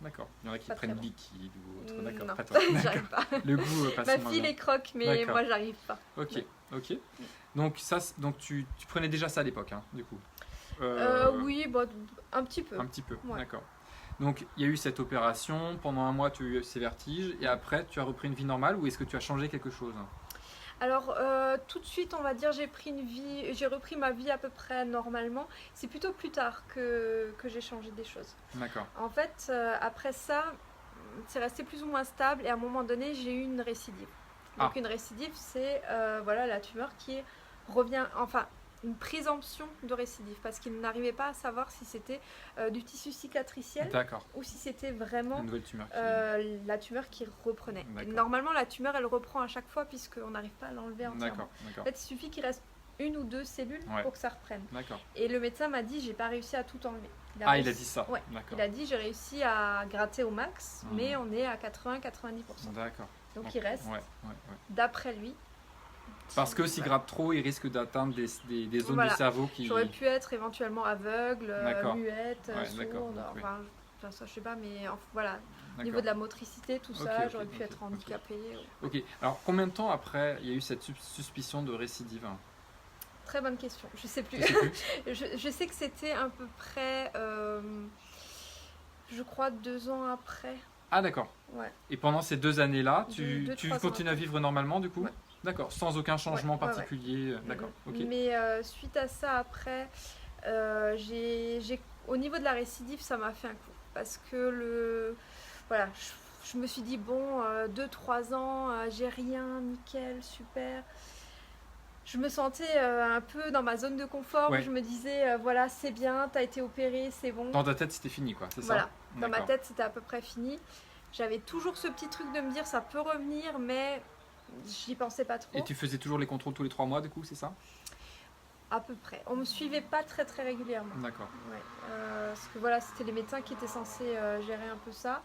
Speaker 1: D'accord. Il y en a qui
Speaker 2: pas très
Speaker 1: prennent
Speaker 2: bon.
Speaker 1: liquide ou autre. D'accord,
Speaker 2: non,
Speaker 1: pas toi.
Speaker 2: j'arrive pas.
Speaker 1: Le goût passe
Speaker 2: Ma
Speaker 1: moins
Speaker 2: fille
Speaker 1: bien.
Speaker 2: les croque, mais
Speaker 1: D'accord.
Speaker 2: moi, j'arrive pas.
Speaker 1: Ok,
Speaker 2: Ouais.
Speaker 1: ok. Donc, donc tu prenais déjà ça à l'époque, hein, du coup?
Speaker 2: Oui, bah, un petit peu.
Speaker 1: Un petit peu,
Speaker 2: Ouais.
Speaker 1: d'accord. Donc, il y a eu cette opération, pendant un mois, tu as eu ces vertiges, et après, tu as repris une vie normale, ou est-ce que tu as changé quelque chose?
Speaker 2: Alors, tout de suite, on va dire, j'ai repris ma vie à peu près normalement. C'est plutôt plus tard que j'ai changé des choses.
Speaker 1: D'accord.
Speaker 2: En fait, après ça, c'est resté plus ou moins stable et à un moment donné, j'ai eu une récidive. Donc,
Speaker 1: Ah.
Speaker 2: une récidive, c'est voilà, la tumeur qui revient, enfin, une présomption de récidive parce qu'ils n'arrivaient pas à savoir si c'était du tissu cicatriciel
Speaker 1: D'accord.
Speaker 2: ou si c'était vraiment
Speaker 1: Une nouvelle tumeur qui...
Speaker 2: la tumeur qui reprenait. Et
Speaker 1: D'accord.
Speaker 2: normalement, la tumeur, elle reprend à chaque fois puisqu'on n'arrive pas à l'enlever entièrement.
Speaker 1: D'accord, d'accord.
Speaker 2: En fait, il suffit qu'il reste 1 ou 2 cellules
Speaker 1: Ouais.
Speaker 2: pour que ça reprenne.
Speaker 1: D'accord.
Speaker 2: Et le médecin m'a dit, j'ai pas réussi à tout enlever.
Speaker 1: Il a
Speaker 2: réussi-
Speaker 1: dit ça?
Speaker 2: Ouais.
Speaker 1: D'accord.
Speaker 2: Il a dit, j'ai réussi à gratter au max,
Speaker 1: Mhm.
Speaker 2: mais on est à 80-90%.
Speaker 1: D'accord.
Speaker 2: Donc il reste,
Speaker 1: Ouais.
Speaker 2: d'après lui.
Speaker 1: Parce que s'il
Speaker 2: Voilà.
Speaker 1: gratte trop, il risque d'atteindre des zones
Speaker 2: Voilà.
Speaker 1: du cerveau qui...
Speaker 2: J'aurais pu être éventuellement aveugle,
Speaker 1: D'accord.
Speaker 2: muette,
Speaker 1: Ouais,
Speaker 2: sourde,
Speaker 1: d'accord, donc, oui.
Speaker 2: enfin, ça je sais pas, mais voilà, au niveau
Speaker 1: D'accord.
Speaker 2: de la motricité, tout ça,
Speaker 1: Ok, ok,
Speaker 2: j'aurais pu
Speaker 1: ok,
Speaker 2: être
Speaker 1: ok.
Speaker 2: handicapée.
Speaker 1: Ok. Alors, combien de temps après, il y a eu cette suspicion de récidive?
Speaker 2: Très bonne question, je sais plus.
Speaker 1: Je sais plus.
Speaker 2: je sais que c'était à peu près, je crois, 2 ans après.
Speaker 1: Ah, d'accord.
Speaker 2: Ouais.
Speaker 1: Et pendant ces 2 années-là,
Speaker 2: Deux,
Speaker 1: tu
Speaker 2: 3 ans
Speaker 1: continues à
Speaker 2: après.
Speaker 1: vivre normalement, du coup?
Speaker 2: Ouais.
Speaker 1: D'accord. Sans aucun changement
Speaker 2: Ouais, ouais, ouais.
Speaker 1: particulier? D'accord. Ok.
Speaker 2: Mais suite à ça, après, au niveau de la récidive, ça m'a fait un coup. Parce que voilà, je me suis dit, bon, 2-3 ans, j'ai rien, nickel, super. Je me sentais un peu dans ma zone de confort.
Speaker 1: Ouais.
Speaker 2: Où je me disais, voilà, c'est bien, t'as été opéré, c'est bon.
Speaker 1: Dans ta tête, c'était fini, quoi, c'est ça?
Speaker 2: Voilà, dans ma
Speaker 1: D'accord.
Speaker 2: tête, c'était à peu près fini. J'avais toujours ce petit truc de me dire, ça peut revenir, mais j'y pensais pas trop.
Speaker 1: Et tu faisais toujours les contrôles tous les 3 mois, du coup, c'est ça?
Speaker 2: À peu près. On me suivait pas très très régulièrement.
Speaker 1: D'accord.
Speaker 2: Ouais. Parce que voilà, c'était les médecins qui étaient censés gérer un peu ça.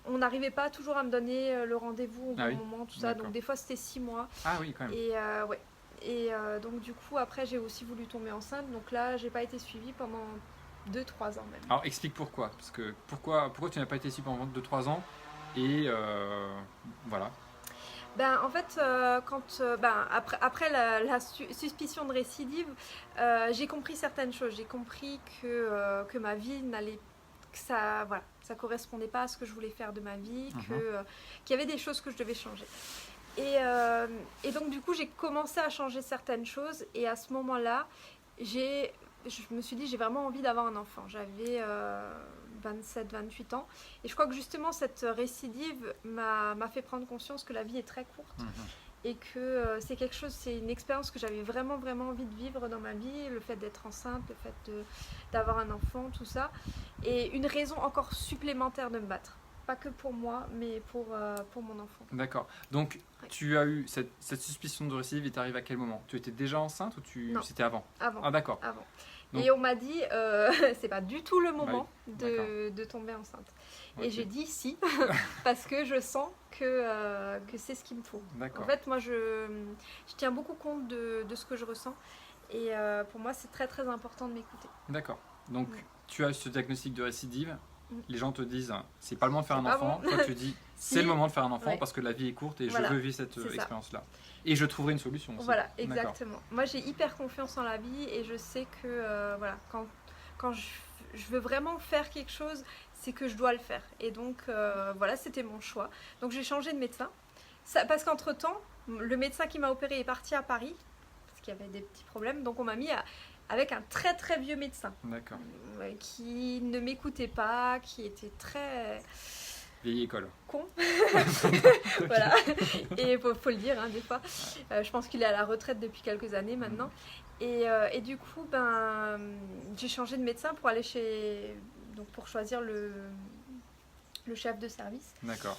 Speaker 2: On n'arrivait pas toujours à me donner le rendez-vous au
Speaker 1: Ah
Speaker 2: bon
Speaker 1: oui.
Speaker 2: moment, tout ça.
Speaker 1: D'accord.
Speaker 2: Donc des fois c'était 6 mois.
Speaker 1: Ah oui, quand même.
Speaker 2: Et ouais. Et donc du coup après j'ai aussi voulu tomber enceinte. Donc là j'ai pas été suivie pendant 2-3 ans même.
Speaker 1: Alors, explique pourquoi. Parce que pourquoi tu n'as pas été suivi pendant 2-3 ans? Et voilà.
Speaker 2: Ben, en fait, après la suspicion de récidive, j'ai compris certaines choses. J'ai compris que ma vie n'allait, que ça, voilà, ça correspondait pas à ce que je voulais faire de ma vie, qu'il y avait des choses que je devais changer. Et donc du coup, j'ai commencé à changer certaines choses. Et à ce moment-là, je me suis dit, j'ai vraiment envie d'avoir un enfant. J'avais 27-28 ans. Et je crois que justement, cette récidive m'a fait prendre conscience que la vie est très courte. Et que c'est une expérience que j'avais vraiment, vraiment envie de vivre dans ma vie. Le fait d'être enceinte, le fait d'avoir un enfant, tout ça. Et une raison encore supplémentaire de me battre. pas que pour moi, mais pour mon enfant.
Speaker 1: D'accord. Donc,
Speaker 2: Ouais.
Speaker 1: tu as eu cette suspicion de récidive et t'arrives à quel moment? Tu étais déjà enceinte ou
Speaker 2: Non.
Speaker 1: c'était avant?
Speaker 2: Avant.
Speaker 1: Ah, d'accord.
Speaker 2: Avant.
Speaker 1: Donc-
Speaker 2: Et on m'a dit, c'est pas du tout le moment
Speaker 1: d'accord.
Speaker 2: de tomber enceinte.
Speaker 1: Ok.
Speaker 2: Et j'ai dit si, parce que je sens que c'est ce qu'il me faut.
Speaker 1: D'accord.
Speaker 2: En fait, moi, je tiens beaucoup compte de ce que je ressens. Et pour moi, c'est très très important de m'écouter.
Speaker 1: D'accord. Donc,
Speaker 2: Ouais.
Speaker 1: tu as ce diagnostic de récidive.
Speaker 2: Mm.
Speaker 1: Les gens te disent, c'est pas le moment de faire un
Speaker 2: C'est pas
Speaker 1: enfant.
Speaker 2: bon.
Speaker 1: Toi, tu dis,
Speaker 2: Si.
Speaker 1: c'est le moment de faire un enfant
Speaker 2: Ouais.
Speaker 1: parce que la vie est courte et
Speaker 2: Voilà.
Speaker 1: je veux vivre cette
Speaker 2: C'est ça.
Speaker 1: expérience-là. Et je trouverai une solution aussi.
Speaker 2: Voilà,
Speaker 1: D'accord.
Speaker 2: exactement. Moi, j'ai hyper confiance en la vie et je sais que voilà, quand je veux vraiment faire quelque chose, c'est que je dois le faire. Et donc, voilà, c'était mon choix. Donc, j'ai changé de médecin. Parce qu'entre-temps, le médecin qui m'a opéré est parti à Paris, parce qu'il y avait des petits problèmes. Donc, on m'a mis avec un très très vieux médecin
Speaker 1: D'accord.
Speaker 2: qui ne m'écoutait pas, qui était très
Speaker 1: Vieille école.
Speaker 2: con. Voilà. Et faut le dire, hein, des fois. Je pense qu'il est à la retraite depuis quelques années maintenant. Et du coup, j'ai changé de médecin pour aller pour choisir le chef de service.
Speaker 1: D'accord.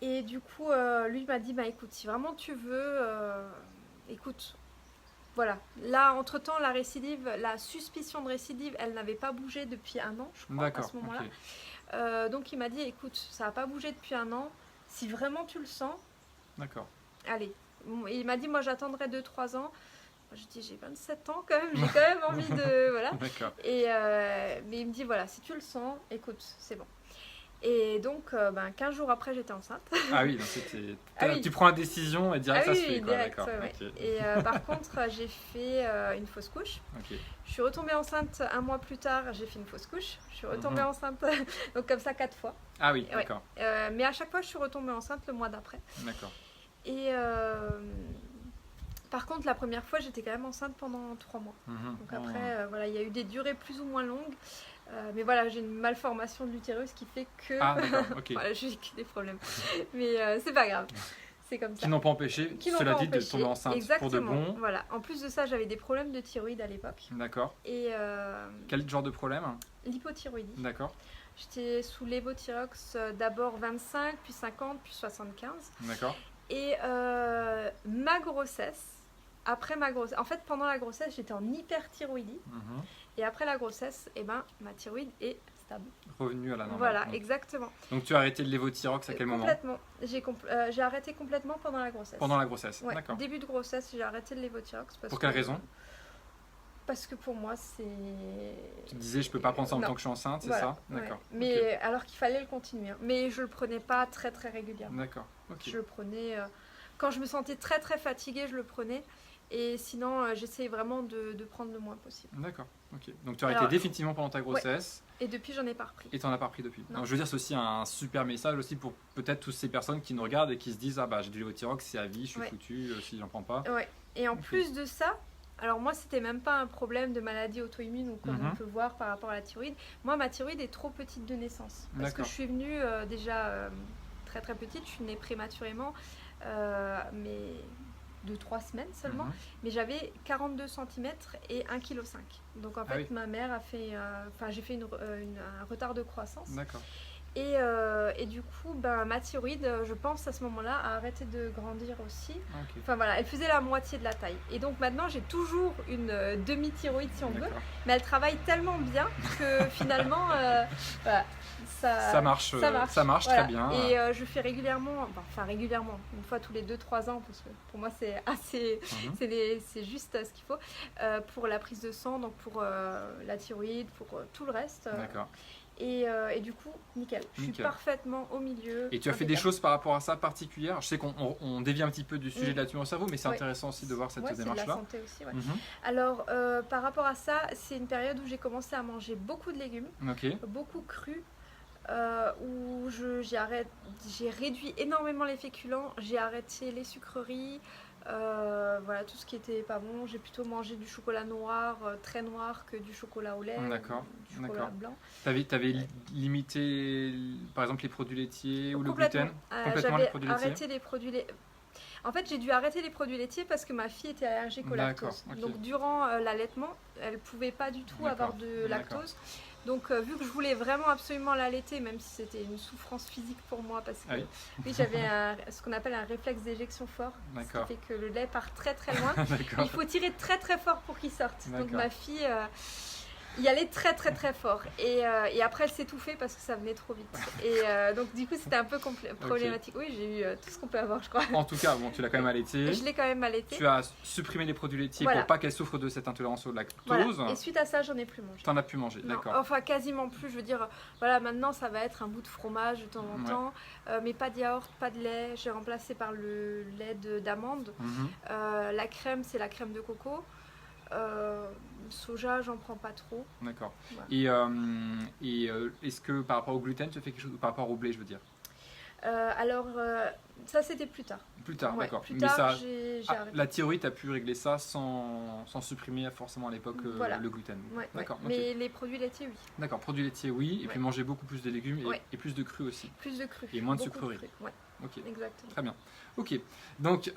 Speaker 2: Et du coup, lui m'a dit, écoute, si vraiment tu veux, écoute, voilà. Là, entre-temps, la suspicion de récidive, elle n'avait pas bougé depuis 1 an, je crois, à
Speaker 1: D'accord.
Speaker 2: ce moment-là.
Speaker 1: Ok.
Speaker 2: Donc il m'a dit, écoute, ça n'a pas bougé depuis 1 an. Si vraiment tu le sens,
Speaker 1: D'accord.
Speaker 2: allez. Il m'a dit, moi j'attendrai 2-3 ans. Je dis, j'ai 27 ans quand même, j'ai quand même envie de... Voilà.
Speaker 1: D'accord.
Speaker 2: Mais il me dit, voilà, si tu le sens, écoute, c'est bon. Et donc, 15 jours après, j'étais enceinte.
Speaker 1: Ah oui, donc c'était.
Speaker 2: Ah oui.
Speaker 1: Tu prends la décision et direct
Speaker 2: Ah
Speaker 1: ça
Speaker 2: oui,
Speaker 1: se fait. Quoi.
Speaker 2: direct,
Speaker 1: D'accord.
Speaker 2: ouais.
Speaker 1: Ok.
Speaker 2: Et par contre, j'ai fait une fausse couche.
Speaker 1: Ok.
Speaker 2: Je suis retombée enceinte 1 mois plus tard, j'ai fait une fausse couche. Je suis retombée enceinte, donc comme ça 4 fois.
Speaker 1: Ah oui,
Speaker 2: Ouais.
Speaker 1: d'accord.
Speaker 2: Mais à chaque fois, je suis retombée enceinte le mois d'après.
Speaker 1: D'accord.
Speaker 2: Et par contre, la première fois, j'étais quand même enceinte pendant 3 mois. Donc après, voilà, il y a eu des durées plus ou moins longues. Mais voilà, j'ai une malformation de l'utérus qui fait que
Speaker 1: Ah d'accord, ok.
Speaker 2: voilà, j'ai que des problèmes. Mais c'est pas grave, c'est comme ça.
Speaker 1: Qui n'ont pas empêché,
Speaker 2: Qui n'ont
Speaker 1: cela
Speaker 2: pas
Speaker 1: dit, de
Speaker 2: empêché.
Speaker 1: tomber enceinte
Speaker 2: Exactement.
Speaker 1: pour de bon.
Speaker 2: Voilà. En plus de ça, j'avais des problèmes de thyroïde à l'époque.
Speaker 1: D'accord.
Speaker 2: Et
Speaker 1: Quel genre de problème?
Speaker 2: l'hypothyroïdie.
Speaker 1: D'accord.
Speaker 2: J'étais sous l'évothyrox d'abord 25, puis 50, puis 75.
Speaker 1: D'accord.
Speaker 2: Et ma grossesse, après ma grossesse, en fait pendant la grossesse, j'étais en hyperthyroïdie.
Speaker 1: Mhm.
Speaker 2: Et après la grossesse, ma thyroïde est stable.
Speaker 1: Revenu à la normale.
Speaker 2: Voilà,
Speaker 1: Donc-
Speaker 2: exactement.
Speaker 1: Donc tu as arrêté le lévothyrox à quel moment?
Speaker 2: Complètement. J'ai arrêté complètement pendant la grossesse.
Speaker 1: Pendant la grossesse.
Speaker 2: Ouais,
Speaker 1: D'accord.
Speaker 2: début de grossesse, j'ai arrêté le lévothyrox.
Speaker 1: Pour quelle raison?
Speaker 2: Parce que pour moi, c'est...
Speaker 1: Tu te disais je peux pas prendre ça en
Speaker 2: Non.
Speaker 1: tant que je suis enceinte, c'est
Speaker 2: Voilà,
Speaker 1: ça?
Speaker 2: ouais.
Speaker 1: D'accord.
Speaker 2: Mais alors qu'il fallait le continuer. Hein. Mais je le prenais pas très très régulièrement.
Speaker 1: Ok. D'accord. Ok.
Speaker 2: Je le prenais... quand je me sentais très très fatiguée, je le prenais. Et sinon, j'essayais vraiment de prendre le moins possible.
Speaker 1: D'accord. Ok. Donc tu as arrêté
Speaker 2: Alors,
Speaker 1: définitivement pendant ta grossesse
Speaker 2: Et depuis, j'en ai pas repris.
Speaker 1: et tu n'en as pas pris depuis.
Speaker 2: Non.
Speaker 1: Donc, je veux dire, c'est aussi un super message aussi pour peut-être toutes ces personnes qui nous regardent et qui se disent ah bah j'ai du lévothyrox, c'est à vie, je suis
Speaker 2: Ouais.
Speaker 1: foutu si j'en prends pas.
Speaker 2: Ouais. Et en
Speaker 1: Ok.
Speaker 2: plus de ça, alors moi, c'était même pas un problème de maladie auto-immune ou comme
Speaker 1: Mhm.
Speaker 2: on peut voir par rapport à la thyroïde. Moi, ma thyroïde est trop petite de naissance. Parce que
Speaker 1: D'accord.
Speaker 2: je suis venue déjà très très petite. Je suis née prématurément, mais de 3 semaines seulement.
Speaker 1: Mhm.
Speaker 2: Mais j'avais 42 cm et 1,5 kg. Donc en fait,
Speaker 1: Ah oui.
Speaker 2: ma mère a fait... Enfin, j'ai fait un retard de croissance.
Speaker 1: D'accord.
Speaker 2: Et du coup, ma thyroïde, je pense à ce moment-là, a arrêté de grandir aussi.
Speaker 1: Ok.
Speaker 2: Enfin voilà, elle faisait la moitié de la taille. Et donc maintenant, j'ai toujours une demi-thyroïde si on veut,
Speaker 1: D'accord.
Speaker 2: mais elle travaille tellement bien que finalement, voilà,
Speaker 1: Ça marche,
Speaker 2: Voilà.
Speaker 1: très bien.
Speaker 2: Et je fais régulièrement, régulièrement, une fois tous les 2-3 ans, parce que pour moi c'est assez,
Speaker 1: Mhm.
Speaker 2: c'est juste ce qu'il faut, pour la prise de sang, donc pour la thyroïde, pour tout le reste.
Speaker 1: D'accord.
Speaker 2: Et du coup, nickel. Je suis
Speaker 1: Nickel.
Speaker 2: parfaitement au milieu.
Speaker 1: Et tu as fait des
Speaker 2: impeccable.
Speaker 1: choses par rapport à ça particulières? Je sais qu'on dévie un petit peu du sujet
Speaker 2: Mm.
Speaker 1: de la tumeur au cerveau, mais c'est
Speaker 2: Ouais.
Speaker 1: intéressant aussi de voir cette
Speaker 2: Ouais, c'est de la
Speaker 1: démarche-là.
Speaker 2: santé aussi, ouais.
Speaker 1: Mhm.
Speaker 2: Alors, par rapport à ça, c'est une période où j'ai commencé à manger beaucoup de légumes,
Speaker 1: Ok.
Speaker 2: beaucoup crus, où j'ai réduit énormément les féculents, j'ai arrêté les sucreries, voilà, tout ce qui était pas bon. J'ai plutôt mangé du chocolat noir, très noir, que du chocolat au lait,
Speaker 1: D'accord,
Speaker 2: du chocolat
Speaker 1: d'accord.
Speaker 2: blanc.
Speaker 1: T'avais limité, par exemple, les produits laitiers ou le
Speaker 2: Complètement.
Speaker 1: gluten? Complètement les
Speaker 2: J'avais
Speaker 1: produits laitiers?
Speaker 2: arrêté les produits laitiers. En fait, j'ai dû arrêter les produits laitiers parce que ma fille était allergique au lactose.
Speaker 1: D'accord, ok.
Speaker 2: Donc, durant l'allaitement, elle ne pouvait pas du tout avoir de lactose. Donc, vu que je voulais vraiment absolument l'allaiter, même si c'était une souffrance physique pour moi, parce que oui, j'avais ce qu'on appelle un réflexe d'éjection fort, ce qui fait que le lait part très très loin. Il faut tirer très très fort pour qu'il sorte. Donc, ma fille y allait très très très fort. Et après, elle s'étouffait parce que ça venait trop vite. Et donc, du coup, c'était un peu problématique. Oui, j'ai eu tout ce qu'on peut avoir, je crois.
Speaker 1: En tout cas, bon, tu l'as quand même allaité.
Speaker 2: Je l'ai quand même allaité.
Speaker 1: Tu as supprimé les produits laitiers pour pas qu'elle souffre de cette intolérance au lactose.
Speaker 2: Voilà. Et suite à ça, j'en ai plus mangé.
Speaker 1: T'en as plus mangé, d'accord.
Speaker 2: Enfin, quasiment plus. Je veux dire, voilà, maintenant, ça va être un bout de fromage de temps en temps. Mais pas de yaourt, pas de lait. J'ai remplacé par le lait d'amande. La crème, c'est la crème de coco. Soja, j'en prends pas trop.
Speaker 1: D'accord. Et est-ce que par rapport au gluten, tu fais quelque chose par rapport au blé, je veux dire
Speaker 2: ça c'était plus tard.
Speaker 1: Plus tard, d'accord.
Speaker 2: Plus tard, ça, j'ai
Speaker 1: la thyroïde, tu as pu régler ça sans supprimer forcément à l'époque le gluten. D'accord.
Speaker 2: Mais les produits laitiers, oui.
Speaker 1: D'accord, produits laitiers, oui. Et puis manger beaucoup plus de légumes et plus de cru aussi.
Speaker 2: Plus de cru.
Speaker 1: Et moins de sucreries.
Speaker 2: Ok. Exactement.
Speaker 1: Très bien. Ok. Donc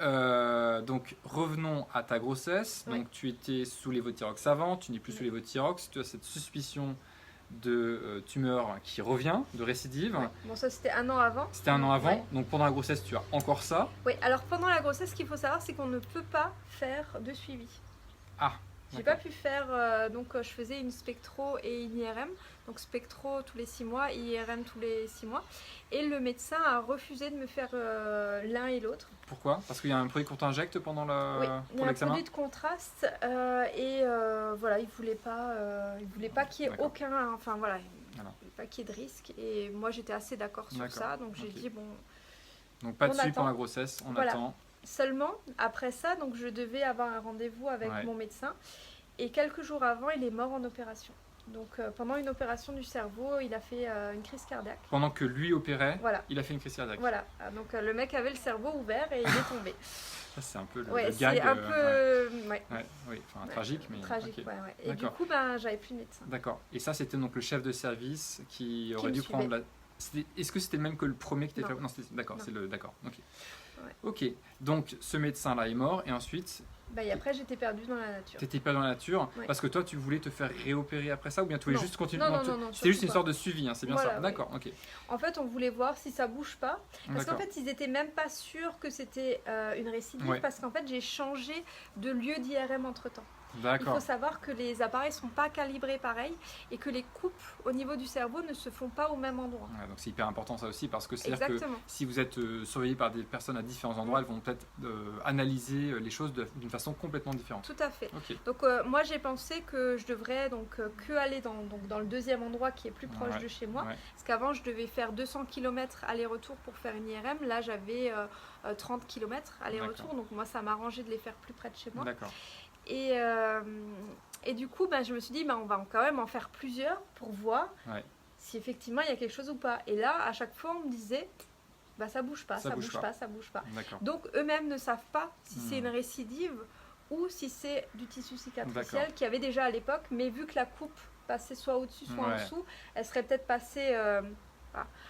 Speaker 1: revenons à ta grossesse. Donc tu étais sous lévothyrox avant, tu n'es plus sous lévothyrox. Tu as cette suspicion de tumeur qui revient, de récidive.
Speaker 2: Bon, ça c'était un an avant.
Speaker 1: C'était un an avant. Donc pendant la grossesse, tu as encore ça.
Speaker 2: Oui, alors pendant la grossesse, ce qu'il faut savoir, c'est qu'on ne peut pas faire de suivi.
Speaker 1: Ah.
Speaker 2: J'ai pas pu faire, je faisais une spectro et une IRM, donc spectro tous les 6 mois, IRM tous les 6 mois, et le médecin a refusé de me faire l'un et l'autre.
Speaker 1: Pourquoi? Parce qu'il y a un produit qu'on t'injecte pendant
Speaker 2: l'examen. Oui, il y a un produit de contraste, voilà, il voulait pas qu'il y ait aucun, enfin voilà, il voulait pas qu'il y ait de risque, et moi j'étais assez d'accord sur ça, donc j'ai dit bon.
Speaker 1: Donc pas de suivi pendant la grossesse, on attend.
Speaker 2: Seulement, après ça, donc je devais avoir un rendez-vous avec mon médecin. Et quelques jours avant, il est mort en opération. Donc pendant une opération du cerveau, il a fait une crise cardiaque.
Speaker 1: Pendant que lui opérait, il a fait une crise cardiaque.
Speaker 2: Voilà, donc le mec avait le cerveau ouvert et il est tombé.
Speaker 1: Ça, c'est un peu le gag.
Speaker 2: C'est un peu...
Speaker 1: tragique. Mais...
Speaker 2: Tragique, Et du coup, j'avais plus de médecin.
Speaker 1: D'accord. Et ça, c'était donc le chef de service qui aurait dû prendre la... Est-ce que c'était le même que le premier qui t'était fait... Non, d'accord, c'est le... D'accord, ok. Ok, donc ce médecin-là est mort et ensuite...
Speaker 2: Et après, j'étais perdue dans la nature.
Speaker 1: Tu étais perdue dans la nature parce que toi, tu voulais te faire réopérer après ça ou bien tu voulais juste continuer?
Speaker 2: Non,
Speaker 1: c'était juste une sorte de suivi, c'est bien ça. D'accord, ok.
Speaker 2: En fait, on voulait voir si ça bouge pas. Parce qu'en fait, ils étaient même pas sûrs que c'était une récidive parce qu'en fait, j'ai changé de lieu d'IRM entre-temps. Il faut savoir que les appareils ne sont pas calibrés pareil et que les coupes au niveau du cerveau ne se font pas au même endroit.
Speaker 1: Donc c'est hyper important ça aussi parce que c'est-à-dire que si vous êtes surveillé par des personnes à différents endroits, elles vont peut-être analyser les choses d'une façon complètement différente.
Speaker 2: Tout à fait. Donc moi j'ai pensé que je devrais que aller dans le deuxième endroit qui est plus proche de chez moi. Parce qu'avant je devais faire 200 km aller-retour pour faire une IRM. Là j'avais 30 km aller-retour. Donc moi ça m'arrangeait de les faire plus près de chez moi.
Speaker 1: D'accord.
Speaker 2: Et du coup, je me suis dit, on va quand même en faire plusieurs pour voir si effectivement il y a quelque chose ou pas. Et là, à chaque fois, on me disait, ça bouge pas, ça bouge pas. Donc eux-mêmes ne savent pas si c'est une récidive ou si c'est du tissu cicatriciel qu'il y avait déjà à l'époque, mais vu que la coupe passait soit au-dessus, soit en dessous, elle serait peut-être passée...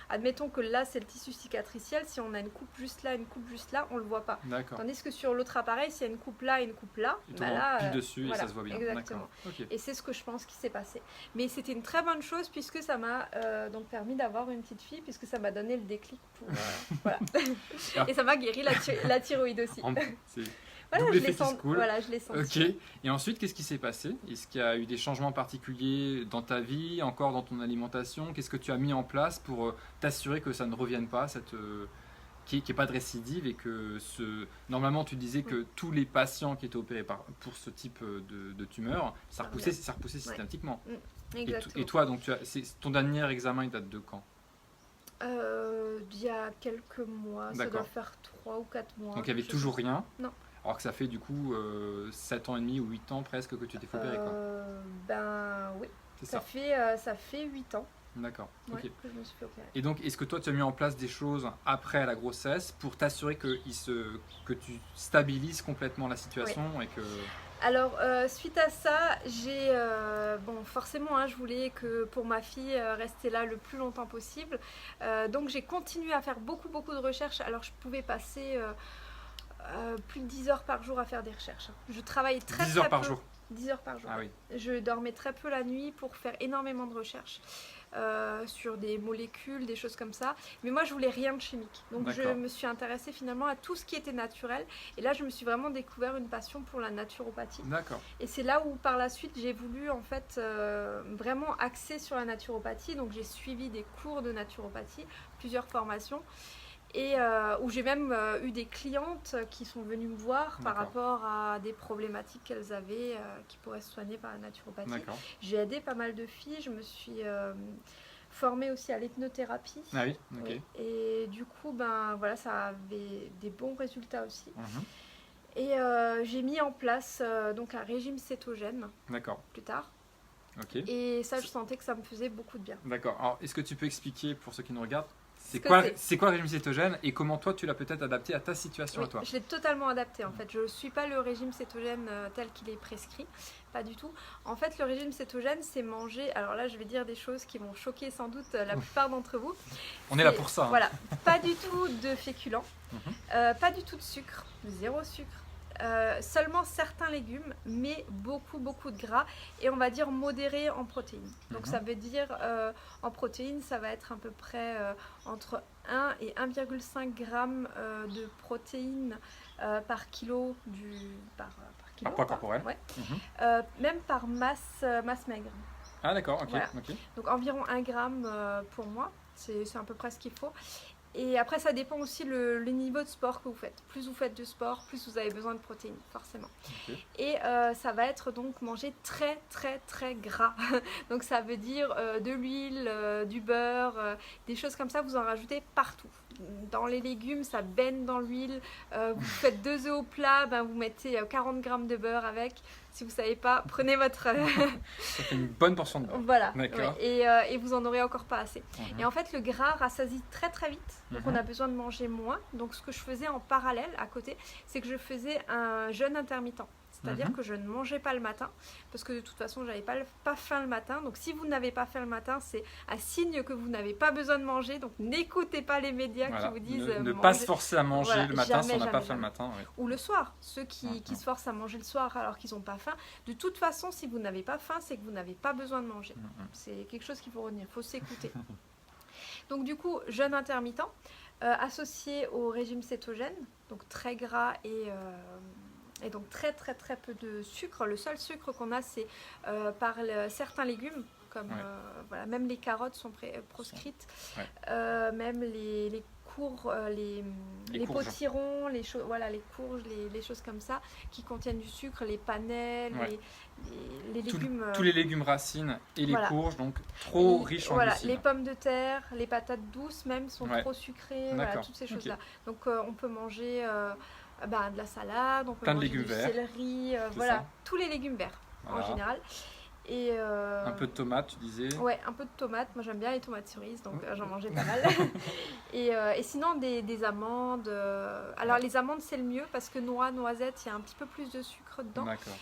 Speaker 2: Admettons que là c'est le tissu cicatriciel, si on a une coupe juste là, une coupe juste là, on le voit pas. Tandis que sur l'autre appareil, s'il y a une coupe là et une coupe là,
Speaker 1: là, pile dessus et ça se voit bien.
Speaker 2: Exactement. Et c'est ce que je pense qui s'est passé. Mais c'était une très bonne chose puisque ça m'a donc permis d'avoir une petite fille, puisque ça m'a donné le déclic pour et ça m'a guéri la thyroïde aussi.
Speaker 1: Double effet qui se coule.
Speaker 2: Je l'ai senti.
Speaker 1: Ok. Et ensuite, qu'est-ce qui s'est passé? Est-ce qu'il y a eu des changements particuliers dans ta vie, encore dans ton alimentation? Qu'est-ce que tu as mis en place pour t'assurer que ça ne revienne pas, qu'il n'y ait pas de récidive et que normalement, tu disais que tous les patients qui étaient opérés pour ce type de tumeur, ça repoussait systématiquement.
Speaker 2: Exactement.
Speaker 1: Et toi, donc, ton dernier examen, il date de quand?
Speaker 2: Il y a quelques mois. Ça doit faire 3 ou 4 mois.
Speaker 1: Donc, il n'y avait toujours rien?
Speaker 2: Non.
Speaker 1: Alors que ça fait du coup 7 ans et demi ou 8 ans presque que tu t'es fait opérer, quoi.
Speaker 2: Oui. Ça fait 8 ans.
Speaker 1: D'accord.
Speaker 2: Que je me suis fait opérer.
Speaker 1: Et donc, est-ce que toi, tu as mis en place des choses après la grossesse pour t'assurer que tu stabilises complètement la situation et que...
Speaker 2: Alors, suite à ça, j'ai... forcément, je voulais que pour ma fille, rester là le plus longtemps possible. Donc, j'ai continué à faire beaucoup de recherches. Alors, je pouvais passer... plus de 10 heures par jour à faire des recherches. Je travaillais très
Speaker 1: 10 heures
Speaker 2: très
Speaker 1: par
Speaker 2: peu.
Speaker 1: jour.
Speaker 2: 10 heures par jour.
Speaker 1: Ah oui.
Speaker 2: Je dormais très peu la nuit pour faire énormément de recherches sur des molécules, des choses comme ça. Mais moi, je voulais rien de chimique. Donc, je
Speaker 1: D'accord.
Speaker 2: me suis intéressée finalement à tout ce qui était naturel. Et là, je me suis vraiment découvert une passion pour la naturopathie.
Speaker 1: D'accord.
Speaker 2: Et c'est là où, par la suite, j'ai voulu en fait vraiment axer sur la naturopathie. Donc, j'ai suivi des cours de naturopathie, plusieurs formations. Et où j'ai même eu des clientes qui sont venues me voir par
Speaker 1: D'accord.
Speaker 2: rapport à des problématiques qu'elles avaient qui pourraient se soigner par la naturopathie.
Speaker 1: D'accord.
Speaker 2: J'ai aidé pas mal de filles, je me suis formée aussi à l'hypnothérapie.
Speaker 1: Ah oui, ok.
Speaker 2: Oui. Et du coup, ben, voilà, ça avait des bons résultats aussi.
Speaker 1: Mhm.
Speaker 2: Et j'ai mis en place donc un régime cétogène
Speaker 1: D'accord.
Speaker 2: plus tard.
Speaker 1: Ok.
Speaker 2: Et ça, je sentais que ça me faisait beaucoup de bien.
Speaker 1: D'accord. Alors, est-ce que tu peux expliquer pour ceux qui nous regardent,
Speaker 2: Ce que
Speaker 1: c'est quoi le régime cétogène et comment toi tu l'as peut-être adapté à ta situation
Speaker 2: Oui,
Speaker 1: à toi?
Speaker 2: je l'ai totalement adapté en fait. Je ne suis pas le régime cétogène tel qu'il est prescrit, pas du tout. En fait, le régime cétogène, c'est manger. Alors là, je vais dire des choses qui vont choquer sans doute la plupart d'entre vous.
Speaker 1: On est là pour ça. Hein.
Speaker 2: Voilà, pas du tout de féculents,
Speaker 1: Mhm.
Speaker 2: pas du tout de sucre, zéro sucre. Seulement certains légumes, mais beaucoup de gras et on va dire modéré en protéines. Donc ça veut dire en protéines, ça va être à peu près entre 1 et 1,5 g de protéines par kilo par kilo,
Speaker 1: Par poids corporel.
Speaker 2: ouais.
Speaker 1: Mhm.
Speaker 2: Même par masse maigre.
Speaker 1: Ah d'accord, ok.
Speaker 2: Voilà.
Speaker 1: Ok.
Speaker 2: Donc environ 1 gramme pour moi, c'est à peu près ce qu'il faut. Et après, ça dépend aussi le niveau de sport que vous faites. Plus vous faites de sport, plus vous avez besoin de protéines, forcément.
Speaker 1: Ok.
Speaker 2: Et ça va être donc manger très gras. Donc ça veut dire de l'huile, du beurre, des choses comme ça, vous en rajoutez partout. Dans les légumes, ça baigne dans l'huile. Vous faites 2 œufs au plat, ben vous mettez 40 grammes de beurre avec. Si vous ne savez pas, prenez votre...
Speaker 1: Ça fait une bonne portion de beurre.
Speaker 2: Voilà.
Speaker 1: D'accord.
Speaker 2: Ouais. Et vous en aurez encore pas assez.
Speaker 1: Mhm.
Speaker 2: Et en fait, le gras rassasie très vite. Donc on
Speaker 1: Mhm.
Speaker 2: a besoin de manger moins. Donc ce que je faisais en parallèle, à côté, c'est que je faisais un jeûne intermittent. C'est-à-dire
Speaker 1: Mhm.
Speaker 2: que je ne mangeais pas le matin, parce que de toute façon, j'avais pas faim le matin. Donc si vous n'avez pas faim le matin, c'est un signe que vous n'avez pas besoin de manger. Donc n'écoutez pas les médias
Speaker 1: Voilà.
Speaker 2: qui vous disent
Speaker 1: ne
Speaker 2: mangez.
Speaker 1: pas se forcer à manger
Speaker 2: Voilà,
Speaker 1: le matin si on n'a
Speaker 2: jamais,
Speaker 1: pas faim
Speaker 2: jamais.
Speaker 1: le matin. Oui.
Speaker 2: Ou le soir, ceux qui
Speaker 1: Mhm.
Speaker 2: se forcent à manger le soir alors qu'ils n'ont pas faim. De toute façon, si vous n'avez pas faim, c'est que vous n'avez pas besoin de manger.
Speaker 1: Mhm.
Speaker 2: C'est quelque chose qu'il faut retenir, il faut s'écouter. Donc du coup, jeûne intermittent, associé au régime cétogène, donc très gras et donc très peu de sucre. Le seul sucre qu'on a, c'est certains légumes, comme
Speaker 1: Ouais.
Speaker 2: voilà, même les carottes sont proscrites,
Speaker 1: Ouais.
Speaker 2: même les courges, les
Speaker 1: courges.
Speaker 2: potirons, voilà, les courges, les choses comme ça, qui contiennent du sucre, les panais,
Speaker 1: Ouais.
Speaker 2: les légumes...
Speaker 1: Tous les légumes racines et les
Speaker 2: voilà.
Speaker 1: courges, donc trop riches en
Speaker 2: voilà,
Speaker 1: glucides.
Speaker 2: les pommes de terre, les patates douces même sont
Speaker 1: Ouais.
Speaker 2: trop sucrées, voilà,
Speaker 1: D'accord.
Speaker 2: toutes ces
Speaker 1: Ok.
Speaker 2: choses-là. Donc on peut manger de la salade, on peut
Speaker 1: Plein de
Speaker 2: manger
Speaker 1: légumes
Speaker 2: du
Speaker 1: verts.
Speaker 2: céleri,
Speaker 1: C'est
Speaker 2: voilà,
Speaker 1: ça.
Speaker 2: tous les légumes verts
Speaker 1: Voilà.
Speaker 2: en général. Et
Speaker 1: Un peu de tomates, tu disais.
Speaker 2: ouais, un peu de tomates. Moi j'aime bien les tomates cerises, donc j'en mangeais pas mal. Et sinon des amandes. Alors les amandes c'est le mieux parce que noix, noisettes, il y a un petit peu plus de sucre dedans.
Speaker 1: D'accord.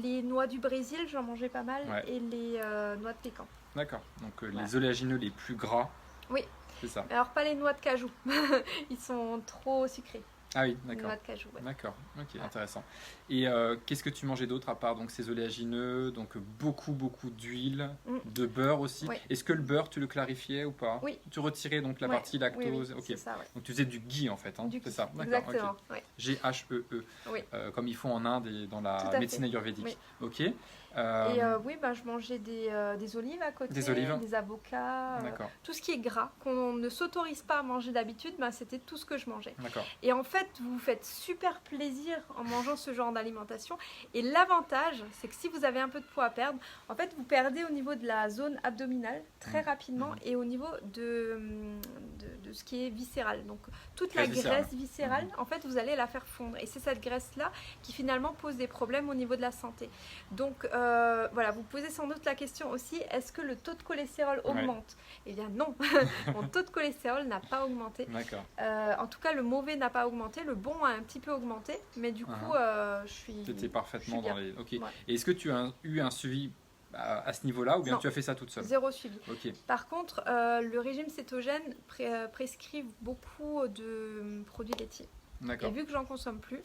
Speaker 2: Les noix du Brésil, j'en mangeais pas mal.
Speaker 1: Ouais.
Speaker 2: Et les noix de pécan.
Speaker 1: D'accord. Donc
Speaker 2: Voilà.
Speaker 1: les oléagineux les plus gras.
Speaker 2: Oui.
Speaker 1: C'est ça.
Speaker 2: Alors pas les noix de cajou, ils sont trop sucrés.
Speaker 1: Ah oui,
Speaker 2: Les
Speaker 1: d'accord.
Speaker 2: noix de cajou, ouais.
Speaker 1: D'accord, ok,
Speaker 2: Voilà.
Speaker 1: intéressant. Et qu'est-ce que tu mangeais d'autre à part donc ces oléagineux, donc beaucoup d'huile,
Speaker 2: Mm.
Speaker 1: de beurre aussi.
Speaker 2: Oui.
Speaker 1: Est-ce que le beurre tu le clarifiais ou pas?
Speaker 2: Oui.
Speaker 1: Tu retirais donc la
Speaker 2: Ouais,
Speaker 1: partie lactose.
Speaker 2: oui,
Speaker 1: ok.
Speaker 2: c'est ça, ouais.
Speaker 1: Donc tu faisais du ghee en fait, hein,
Speaker 2: Du
Speaker 1: c'est
Speaker 2: ghee,
Speaker 1: ça. D'accord.
Speaker 2: exactement.
Speaker 1: ok.
Speaker 2: Ouais.
Speaker 1: G-H-E-E,
Speaker 2: Oui.
Speaker 1: comme ils font en Inde et dans
Speaker 2: Tout
Speaker 1: la
Speaker 2: à
Speaker 1: médecine
Speaker 2: fait.
Speaker 1: ayurvédique.
Speaker 2: Oui.
Speaker 1: Ok.
Speaker 2: Et oui, je mangeais des olives à côté,
Speaker 1: Des olives.
Speaker 2: des avocats,
Speaker 1: D'accord,
Speaker 2: tout ce qui est gras, qu'on ne s'autorise pas à manger d'habitude, c'était tout ce que je mangeais.
Speaker 1: d'accord.
Speaker 2: Et en fait, vous vous faites super plaisir en mangeant ce genre d'alimentation. Et l'avantage, c'est que si vous avez un peu de poids à perdre, en fait, vous perdez au niveau de la zone abdominale très rapidement et au niveau de ce qui est viscéral. Donc, toute la
Speaker 1: Graisse viscérale.
Speaker 2: graisse viscérale, en fait, vous allez la faire fondre. Et c'est cette graisse-là qui finalement pose des problèmes au niveau de la santé. Donc, voilà, vous posez sans doute la question aussi, est-ce que le taux de cholestérol augmente? Eh bien non, mon taux de cholestérol n'a pas augmenté.
Speaker 1: D'accord.
Speaker 2: En tout cas, le mauvais n'a pas augmenté, le bon a un petit peu augmenté, mais du coup, je suis...
Speaker 1: Tu étais parfaitement
Speaker 2: je suis
Speaker 1: dans les. Ok.
Speaker 2: Ouais.
Speaker 1: Et est-ce que tu as eu un suivi à ce niveau-là ou bien
Speaker 2: Non.
Speaker 1: tu as fait ça toute seule?
Speaker 2: Zéro suivi.
Speaker 1: Ok.
Speaker 2: Par contre, le régime cétogène prescrit beaucoup de produits laitiers.
Speaker 1: D'accord.
Speaker 2: Et vu que j'en consomme plus,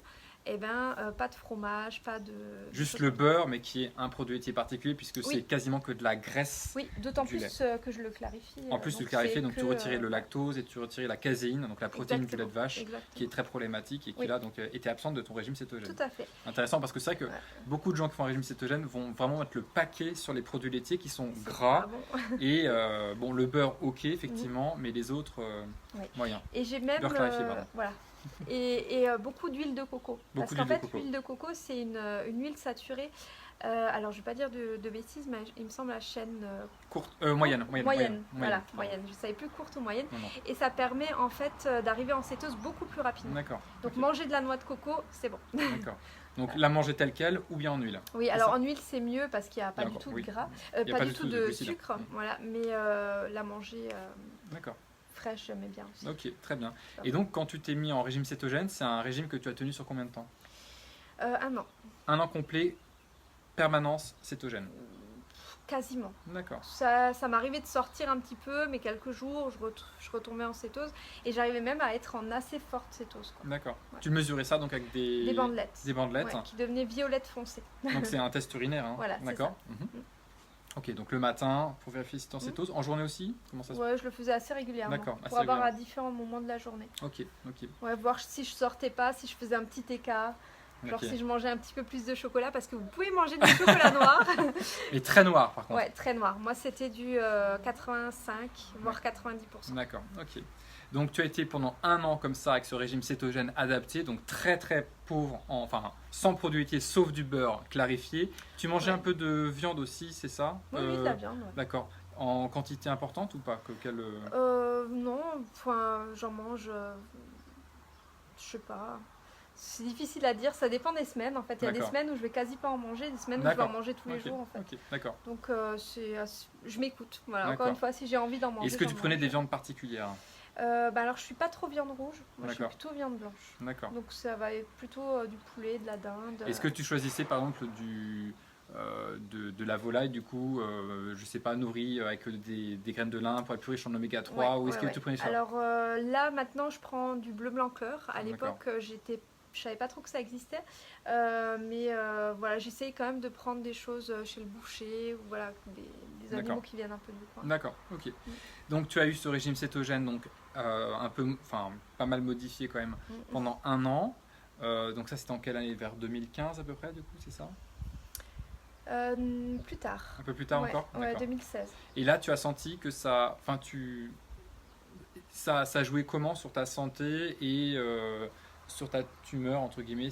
Speaker 2: eh ben, pas de fromage, pas de...
Speaker 1: Juste le beurre, mais qui est un produit laitier particulier, puisque
Speaker 2: Oui.
Speaker 1: c'est quasiment que de la graisse.
Speaker 2: Oui, d'autant
Speaker 1: du
Speaker 2: plus que je le clarifie.
Speaker 1: En plus, tu
Speaker 2: donc
Speaker 1: clarifies,
Speaker 2: c'est
Speaker 1: donc tu
Speaker 2: que,
Speaker 1: retirais le lactose et tu retirais la caséine, donc la protéine du lait de vache,
Speaker 2: Exactement.
Speaker 1: qui est très problématique et qui
Speaker 2: Oui.
Speaker 1: là donc était absente de ton régime cétogène.
Speaker 2: Tout à fait.
Speaker 1: Intéressant parce que c'est vrai que
Speaker 2: Ouais.
Speaker 1: beaucoup de gens qui font un régime cétogène vont vraiment mettre le paquet sur les produits laitiers qui sont
Speaker 2: C'est
Speaker 1: gras
Speaker 2: pas bon.
Speaker 1: et bon le beurre ok effectivement, mais les autres
Speaker 2: Oui.
Speaker 1: moyens.
Speaker 2: Et j'ai même
Speaker 1: Beurre clarifié, pardon.
Speaker 2: voilà. Et beaucoup d'huile de coco. Parce
Speaker 1: Beaucoup
Speaker 2: qu'en
Speaker 1: d'huile de
Speaker 2: fait,
Speaker 1: coco.
Speaker 2: l'huile de coco, c'est une huile saturée. Alors, je ne vais pas dire de bêtises, mais il me semble la chaîne
Speaker 1: Courte, moyenne.
Speaker 2: Voilà, moyenne. Je ne savais plus courte ou moyenne.
Speaker 1: Non, non.
Speaker 2: Et ça permet en fait d'arriver en cétose beaucoup plus rapidement.
Speaker 1: D'accord.
Speaker 2: Donc,
Speaker 1: Ok.
Speaker 2: manger de la noix de coco, c'est bon.
Speaker 1: D'accord. Donc la manger telle quelle ou bien en huile.
Speaker 2: Oui,
Speaker 1: C'est
Speaker 2: alors
Speaker 1: ça
Speaker 2: en huile, c'est mieux parce qu'il n'y a pas du
Speaker 1: D'accord,
Speaker 2: tout
Speaker 1: oui.
Speaker 2: de gras,
Speaker 1: Il y a
Speaker 2: pas du tout de
Speaker 1: glucides.
Speaker 2: sucre. Voilà, mais la manger
Speaker 1: D'accord.
Speaker 2: fraîche, j'aimais bien aussi.
Speaker 1: Ok, très bien. Et donc quand tu t'es mis en régime cétogène, c'est un régime que tu as tenu sur combien de temps?
Speaker 2: Un an,
Speaker 1: Un an complet, permanence cétogène.
Speaker 2: quasiment.
Speaker 1: D'accord.
Speaker 2: Ça m'arrivait de sortir un petit peu, mais quelques jours, je retombais en cétose et j'arrivais même à être en assez forte cétose. Quoi.
Speaker 1: D'accord.
Speaker 2: Ouais.
Speaker 1: Tu mesurais ça donc avec
Speaker 2: Des bandelettes.
Speaker 1: Des bandelettes.
Speaker 2: Ouais, qui devenaient violettes foncées.
Speaker 1: Donc c'est un test urinaire. Hein.
Speaker 2: Voilà, c'est
Speaker 1: D'accord. Mhm. Ok, donc le matin pour vérifier si tu es en cétose. En journée aussi? Comment ça se passe?
Speaker 2: Ouais, je le faisais assez régulièrement.
Speaker 1: D'accord, assez
Speaker 2: Pour avoir à
Speaker 1: régulièrement.
Speaker 2: différents moments de la journée.
Speaker 1: Ok, ok.
Speaker 2: Ouais, voir si je sortais pas, si je faisais un petit écart. Genre
Speaker 1: Ok.
Speaker 2: si je mangeais un petit peu plus de chocolat, parce que vous pouvez manger du chocolat noir.
Speaker 1: Et très noir par contre.
Speaker 2: Ouais, très noir. Moi, c'était du 85, voire 90%.
Speaker 1: D'accord, ok. Donc tu as été pendant un an comme ça avec ce régime cétogène adapté, donc très très pauvre, enfin sans produits laitiers sauf du beurre clarifié. Tu mangeais
Speaker 2: Ouais.
Speaker 1: un peu de viande aussi, c'est ça?
Speaker 2: Oui, de la viande. Ouais.
Speaker 1: D'accord. En quantité importante ou pas?
Speaker 2: Non, enfin, j'en mange, je sais pas. C'est difficile à dire, ça dépend des semaines en fait. Il y a des
Speaker 1: D'accord.
Speaker 2: semaines où je vais quasi pas en manger, des semaines où je vais en
Speaker 1: D'accord.
Speaker 2: manger tous les
Speaker 1: Ok,
Speaker 2: jours en fait.
Speaker 1: ok, d'accord.
Speaker 2: Donc je m'écoute. Voilà, encore
Speaker 1: D'accord.
Speaker 2: une fois, si j'ai envie d'en manger.
Speaker 1: Est-ce que tu
Speaker 2: j'en
Speaker 1: prenais
Speaker 2: mange.
Speaker 1: des viandes particulières?
Speaker 2: Alors je suis pas trop viande rouge, moi je suis
Speaker 1: D'accord.
Speaker 2: plutôt viande blanche.
Speaker 1: D'accord.
Speaker 2: Donc ça va être plutôt du poulet, de la dinde.
Speaker 1: Est-ce que tu choisissais par exemple de la volaille du coup, je sais pas, nourrie avec des graines de lin pour être plus riche en oméga 3 ou est-ce que tu prenais ça?
Speaker 2: Alors là maintenant je prends du bleu blanc cœur. À
Speaker 1: D'accord.
Speaker 2: l'époque je savais pas trop que ça existait, mais voilà, j'essaye quand même de prendre des choses chez le boucher ou voilà des animaux
Speaker 1: D'accord.
Speaker 2: qui viennent un peu du coin.
Speaker 1: D'accord, ok. Donc tu as eu ce régime cétogène donc un peu, enfin pas mal modifié quand même pendant un an. Donc ça c'était en quelle année? Vers 2015 à peu près du coup, c'est ça?
Speaker 2: Plus tard.
Speaker 1: Un peu plus tard
Speaker 2: Ouais,
Speaker 1: encore?
Speaker 2: ouais,
Speaker 1: D'accord.
Speaker 2: 2016.
Speaker 1: Et là tu as senti que ça, enfin ça jouait comment sur ta santé et sur ta tumeur entre guillemets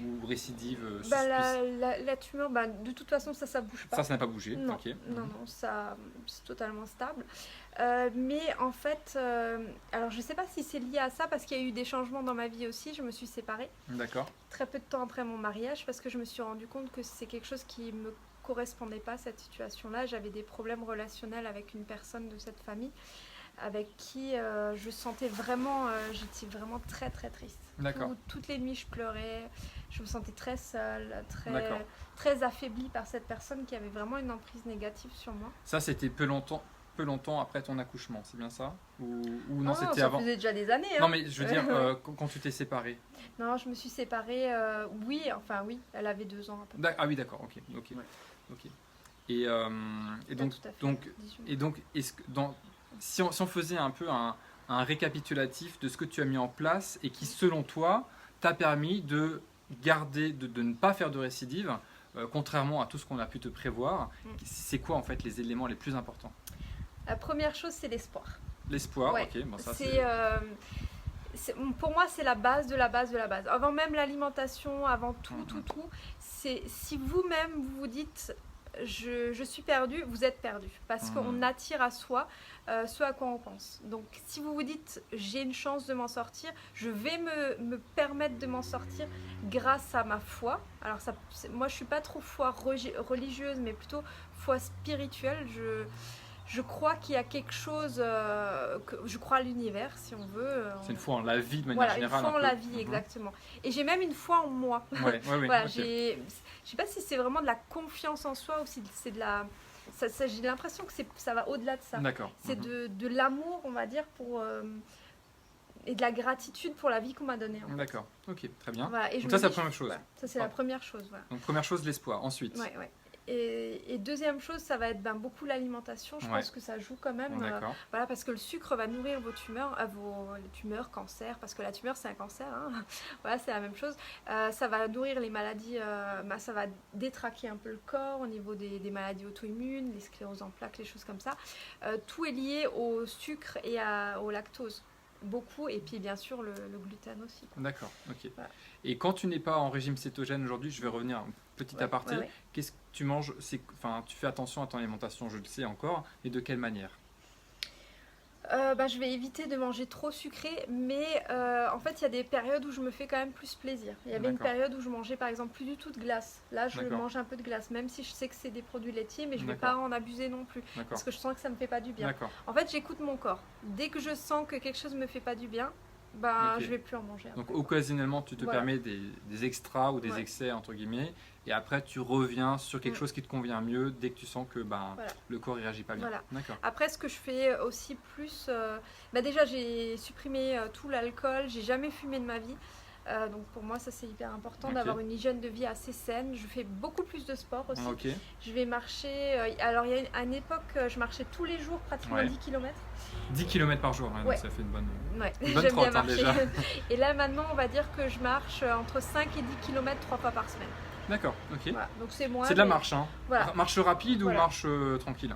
Speaker 1: ou récidive
Speaker 2: La tumeur, de toute façon ça bouge pas.
Speaker 1: Ça n'a pas bougé.
Speaker 2: Non,
Speaker 1: Ok.
Speaker 2: non, ça c'est totalement stable. Mais en fait, alors je sais pas si c'est lié à ça parce qu'il y a eu des changements dans ma vie aussi. Je me suis séparée
Speaker 1: D'accord.
Speaker 2: très peu de temps après mon mariage parce que je me suis rendu compte que c'est quelque chose qui me correspondait pas, cette situation-là. J'avais des problèmes relationnels avec une personne de cette famille avec qui je sentais vraiment, j'étais vraiment très très triste.
Speaker 1: D'accord.
Speaker 2: Toutes les nuits je pleurais, je me sentais très seule,
Speaker 1: D'accord.
Speaker 2: très affaiblie par cette personne qui avait vraiment une emprise négative sur moi.
Speaker 1: Ça c'était peu longtemps après ton accouchement, c'est bien ça? Ou non, c'était
Speaker 2: ça
Speaker 1: avant?
Speaker 2: faisait déjà des années. Hein.
Speaker 1: Non mais je veux dire quand tu t'es séparée.
Speaker 2: Non, je me suis séparée, oui, elle avait 2 ans à peu près.
Speaker 1: Ah oui d'accord, ok.
Speaker 2: Ouais.
Speaker 1: Ok. Et donc,
Speaker 2: Tout à fait,
Speaker 1: donc
Speaker 2: 18.
Speaker 1: Et donc, si on faisait un peu un récapitulatif de ce que tu as mis en place et qui, selon toi, t'a permis de garder, de ne pas faire de récidive, contrairement à tout ce qu'on a pu te prévoir, c'est quoi en fait les éléments les plus importants?
Speaker 2: La première chose, c'est l'espoir.
Speaker 1: L'espoir,
Speaker 2: Ouais.
Speaker 1: ok, bon ça
Speaker 2: pour moi, c'est la base de la base de la base. Avant même l'alimentation, avant tout, c'est si vous-même vous vous dites je suis perdu, vous êtes perdu. Parce qu'on attire à soi ce à quoi on pense. Donc si vous vous dites j'ai une chance de m'en sortir, je vais me permettre de m'en sortir grâce à ma foi. Alors moi je suis pas trop foi religieuse, mais plutôt foi spirituelle. Je crois qu'il y a quelque chose, je crois à l'univers, si on veut.
Speaker 1: c'est une foi en la vie de manière générale.
Speaker 2: Une foi en la vie, exactement. Et j'ai même une foi en moi.
Speaker 1: Ouais,
Speaker 2: voilà,
Speaker 1: okay.
Speaker 2: Je sais pas si c'est vraiment de la confiance en soi ou si c'est de la... j'ai l'impression que ça va au-delà de ça.
Speaker 1: D'accord.
Speaker 2: C'est de l'amour, on va dire, pour... et de la gratitude pour la vie qu'on m'a donnée. En fait.
Speaker 1: D'accord, ok, très bien.
Speaker 2: Voilà, et
Speaker 1: Donc
Speaker 2: je
Speaker 1: ça, c'est
Speaker 2: me
Speaker 1: la
Speaker 2: dis,
Speaker 1: première chose.
Speaker 2: voilà, ça, c'est la première chose. Voilà.
Speaker 1: Donc première chose, l'espoir. Ensuite,
Speaker 2: Ouais. Et deuxième chose, ça va être beaucoup l'alimentation. Je pense que ça joue quand même.
Speaker 1: d'accord.
Speaker 2: Voilà, parce que le sucre va nourrir vos tumeurs, les tumeurs, cancers, parce que la tumeur c'est un cancer. Hein. Voilà, c'est la même chose. Ça va nourrir les maladies, ça va détraquer un peu le corps au niveau des maladies auto-immunes, les scléroses en plaques, les choses comme ça. Tout est lié au sucre et au lactose. Beaucoup, et puis bien sûr le gluten aussi.
Speaker 1: D'accord, ok.
Speaker 2: Voilà.
Speaker 1: Et quand tu n'es pas en régime cétogène aujourd'hui, je vais revenir un petit aparté.
Speaker 2: Ouais.
Speaker 1: Qu'est-ce que tu manges? Tu fais attention à ton alimentation, je le sais encore, mais de quelle manière?
Speaker 2: Je vais éviter de manger trop sucré, mais en fait, il y a des périodes où je me fais quand même plus plaisir. Il y avait une période où je mangeais par exemple plus du tout de glace. Là, je mange un peu de glace, même si je sais que c'est des produits laitiers, mais je ne vais pas en abuser non plus, parce que je sens que ça ne me fait pas du bien. En fait, j'écoute mon corps. Dès que je sens que quelque chose ne me fait pas du bien, je vais plus en manger.
Speaker 1: Donc occasionnellement, tu te permets des extras ou des excès, entre guillemets, et après tu reviens sur quelque chose qui te convient mieux dès que tu sens que le corps ne réagit pas bien.
Speaker 2: Voilà. Après, ce que je fais aussi plus... déjà, j'ai supprimé tout l'alcool, j'ai jamais fumé de ma vie. Donc pour moi, ça c'est hyper important d'avoir une hygiène de vie assez saine. Je fais beaucoup plus de sport aussi. Je vais marcher... alors, il y a une époque, je marchais tous les jours, pratiquement 10 km.
Speaker 1: 10 km par jour, donc ça fait une bonne
Speaker 2: j'aime
Speaker 1: trotte,
Speaker 2: bien marcher.
Speaker 1: déjà.
Speaker 2: Et là, maintenant, on va dire que je marche entre 5 et 10 km 3 fois par semaine.
Speaker 1: D'accord, ok.
Speaker 2: Voilà. Donc c'est moins.
Speaker 1: C'est de la marche, hein.
Speaker 2: Voilà.
Speaker 1: Marche rapide ou marche tranquille?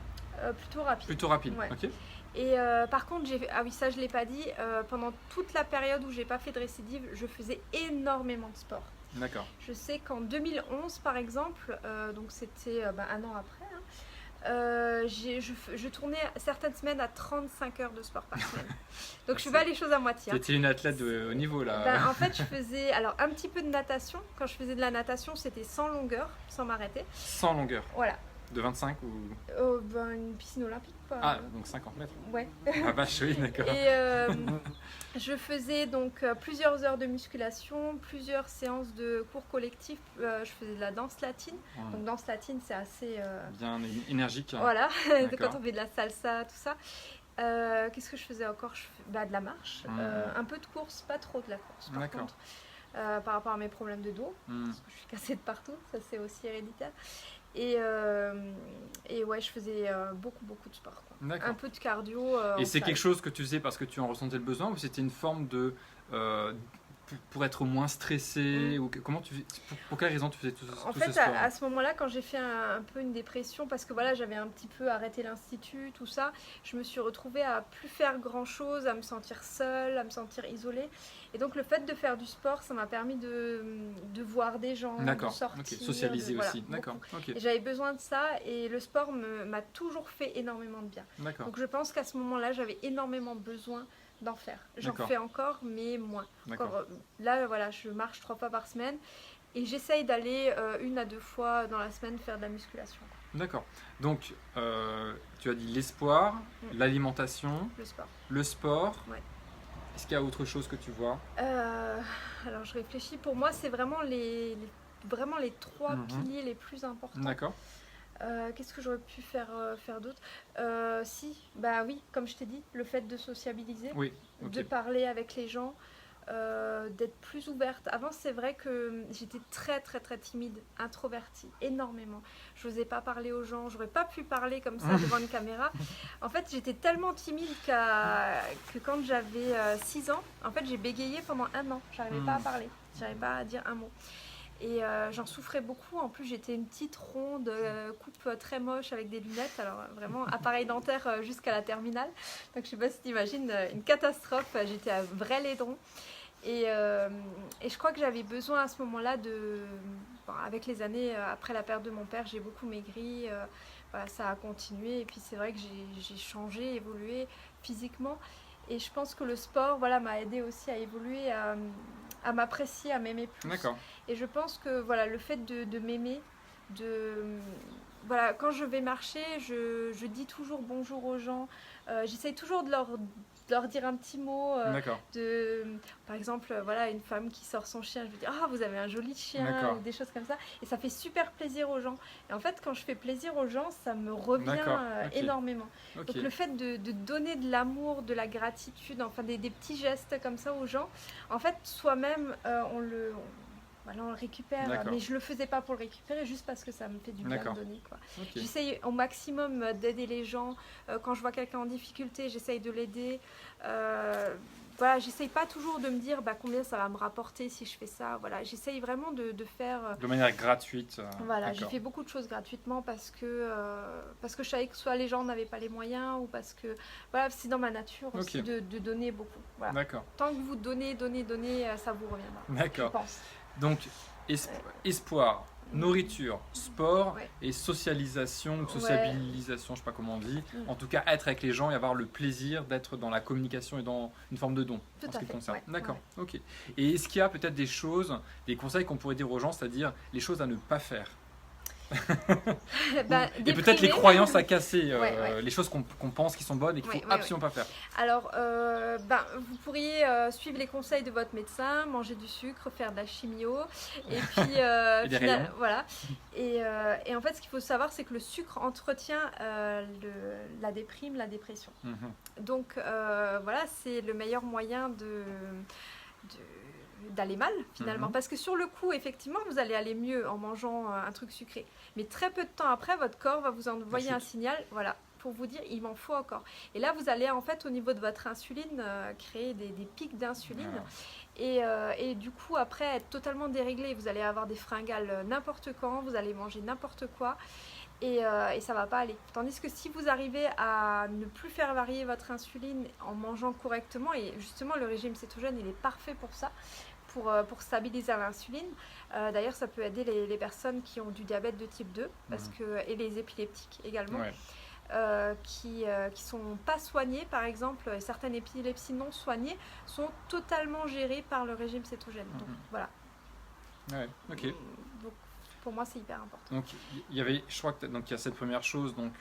Speaker 2: Plutôt rapide.
Speaker 1: Plutôt rapide, ok.
Speaker 2: Et par contre, ça je ne l'ai pas dit, pendant toute la période où j'ai pas fait de récidive, je faisais énormément de sport.
Speaker 1: D'accord.
Speaker 2: Je sais qu'en 2011, par exemple, donc c'était un an après, je tournais certaines semaines à 35 heures de sport par semaine. Donc je fais pas les choses à moitié.
Speaker 1: Tu étais une athlète de haut niveau là.
Speaker 2: En fait, je faisais un petit peu de natation. Quand je faisais de la natation, c'était sans longueur, sans m'arrêter.
Speaker 1: Sans longueur.
Speaker 2: Voilà.
Speaker 1: De 25 ou
Speaker 2: une piscine olympique quoi.
Speaker 1: Ah, donc 50 mètres.
Speaker 2: Ouais.
Speaker 1: Ah vache, oui, d'accord.
Speaker 2: Et je faisais donc plusieurs heures de musculation, plusieurs séances de cours collectifs. Je faisais de la danse latine. Donc danse latine, c'est assez...
Speaker 1: bien énergique.
Speaker 2: Voilà, quand on fait de la salsa, tout ça. Qu'est-ce que je faisais encore? De la marche, un peu de course, pas trop de la course par contre. Par rapport à mes problèmes de dos, parce que je suis cassée de partout, ça c'est aussi héréditaire. Et ouais, je faisais beaucoup de sport. Quoi. Un peu de cardio.
Speaker 1: Et c'est quelque chose que tu faisais parce que tu en ressentais le besoin, ou c'était une forme de... pour être moins stressé ou comment pour quelle raison tu faisais tout ce sport?
Speaker 2: En fait, à ce moment-là, quand j'ai fait un peu une dépression, parce que voilà, j'avais un petit peu arrêté l'institut, tout ça, je me suis retrouvée à plus faire grand-chose, à me sentir seule, à me sentir isolée. Et donc, le fait de faire du sport, ça m'a permis de voir des gens, de sortir,
Speaker 1: socialiser aussi. D'accord.
Speaker 2: Et j'avais besoin de ça, et le sport m'a toujours fait énormément de bien. Donc, je pense qu'à ce moment-là, j'avais énormément besoin d'en faire. J'en fais encore, mais moins. Là, voilà, je marche 3 fois par semaine et j'essaye d'aller 1 à 2 fois dans la semaine faire de la musculation.
Speaker 1: D'accord. Donc, tu as dit l'espoir, l'alimentation, le sport.
Speaker 2: Ouais.
Speaker 1: Est-ce qu'il y a autre chose que tu vois?
Speaker 2: Alors, je réfléchis. Pour moi, c'est vraiment les 3 piliers les plus importants.
Speaker 1: D'accord.
Speaker 2: Qu'est-ce que j'aurais pu faire d'autre? Oui, comme je t'ai dit, le fait de sociabiliser, de parler avec les gens, d'être plus ouverte. Avant, c'est vrai que j'étais très timide, introvertie, énormément. Je n'osais pas parler aux gens, j'aurais pas pu parler comme ça devant une caméra. En fait, j'étais tellement timide que quand j'avais 6 ans, en fait, j'ai bégayé pendant 1 an. J'arrivais pas à parler, j'arrivais pas à dire un mot. Et j'en souffrais beaucoup. En plus, j'étais une petite ronde, coupe très moche avec des lunettes. Alors vraiment, appareil dentaire jusqu'à la terminale. Donc je sais pas si tu imagines, une catastrophe. J'étais un vrai laidron. Et je crois que j'avais besoin à ce moment-là avec les années, après la perte de mon père, j'ai beaucoup maigri. Ça a continué. Et puis c'est vrai que j'ai changé, évolué physiquement. Et je pense que le sport m'a aidé aussi à évoluer, à m'apprécier, à m'aimer plus.
Speaker 1: D'accord.
Speaker 2: Et je pense que le fait de m'aimer, voilà, quand je vais marcher, je dis toujours bonjour aux gens. J'essaye toujours de leur dire un petit mot.
Speaker 1: D'accord.
Speaker 2: Par exemple, voilà, une femme qui sort son chien, je lui dis ah, vous avez un joli chien,
Speaker 1: D'accord.
Speaker 2: ou des choses comme ça. Et ça fait super plaisir aux gens. Et en fait, quand je fais plaisir aux gens, ça me revient
Speaker 1: D'accord, ok.
Speaker 2: énormément.
Speaker 1: Ok.
Speaker 2: Donc le fait de donner de l'amour, de la gratitude, enfin des petits gestes comme ça aux gens, en fait, soi-même, voilà, on le récupère,
Speaker 1: D'accord.
Speaker 2: mais je le faisais pas pour le récupérer, juste parce que ça me fait du bien de
Speaker 1: D'accord.
Speaker 2: donner, quoi.
Speaker 1: Ok.
Speaker 2: J'essaye au maximum d'aider les gens. Quand je vois quelqu'un en difficulté, j'essaye de l'aider. Voilà, j'essaye pas toujours de me dire combien ça va me rapporter si je fais ça. Voilà, j'essaye vraiment de faire.
Speaker 1: De manière gratuite.
Speaker 2: Voilà, j'ai
Speaker 1: d'accord.
Speaker 2: fait beaucoup de choses gratuitement parce que je savais que soit les gens n'avaient pas les moyens, ou parce que voilà, c'est dans ma nature aussi
Speaker 1: Ok.
Speaker 2: de donner beaucoup. Voilà.
Speaker 1: D'accord.
Speaker 2: Tant que vous donnez, ça vous reviendra. Je
Speaker 1: D'accord.
Speaker 2: pense.
Speaker 1: Donc, espoir, nourriture, sport
Speaker 2: Ouais.
Speaker 1: et socialisation, ou
Speaker 2: Ouais.
Speaker 1: sociabilisation, je sais pas comment on dit.
Speaker 2: Mm.
Speaker 1: En tout cas, être avec les gens et avoir le plaisir d'être dans la communication et dans une forme de don
Speaker 2: Tout
Speaker 1: en ce
Speaker 2: à
Speaker 1: qui le
Speaker 2: fait,
Speaker 1: concerne.
Speaker 2: ouais,
Speaker 1: D'accord, ok. Et est-ce qu'il y a peut-être des choses, des conseils qu'on pourrait dire aux gens, c'est-à-dire les choses à ne pas faire et peut-être les croyances à casser,
Speaker 2: Ouais.
Speaker 1: les choses qu'on pense qui sont bonnes et qu'il
Speaker 2: Ouais,
Speaker 1: faut
Speaker 2: ouais,
Speaker 1: absolument pas faire.
Speaker 2: Alors, vous pourriez suivre les conseils de votre médecin, manger du sucre, faire de la chimio, et puis
Speaker 1: Et des rayons.
Speaker 2: voilà. Et en fait, ce qu'il faut savoir, c'est que le sucre entretient la déprime, la dépression.
Speaker 1: Mhm.
Speaker 2: Donc voilà, c'est le meilleur moyen d'aller mal finalement,
Speaker 1: Mhm.
Speaker 2: parce que sur le coup effectivement vous allez aller mieux en mangeant un truc sucré, mais très peu de temps après votre corps va vous envoyer un signal, voilà, pour vous dire il m'en faut encore, et là vous allez en fait au niveau de votre insuline créer des pics d'insuline.
Speaker 1: Voilà.
Speaker 2: Et du coup après être totalement déréglé, vous allez avoir des fringales n'importe quand, vous allez manger n'importe quoi, et ça va pas aller. Tandis que si vous arrivez à ne plus faire varier votre insuline en mangeant correctement, et justement le régime cétogène il est parfait pour ça, pour stabiliser l'insuline. D'ailleurs ça peut aider les personnes qui ont du diabète de type 2 parce que, et les épileptiques également.
Speaker 1: Ouais.
Speaker 2: Qui sont pas soignées, par exemple, certaines épilepsies non soignées sont totalement gérées par le régime cétogène. Donc voilà.
Speaker 1: Ouais, ok.
Speaker 2: Donc pour moi c'est hyper important.
Speaker 1: Donc il y avait, je crois que donc il y a cette première chose, donc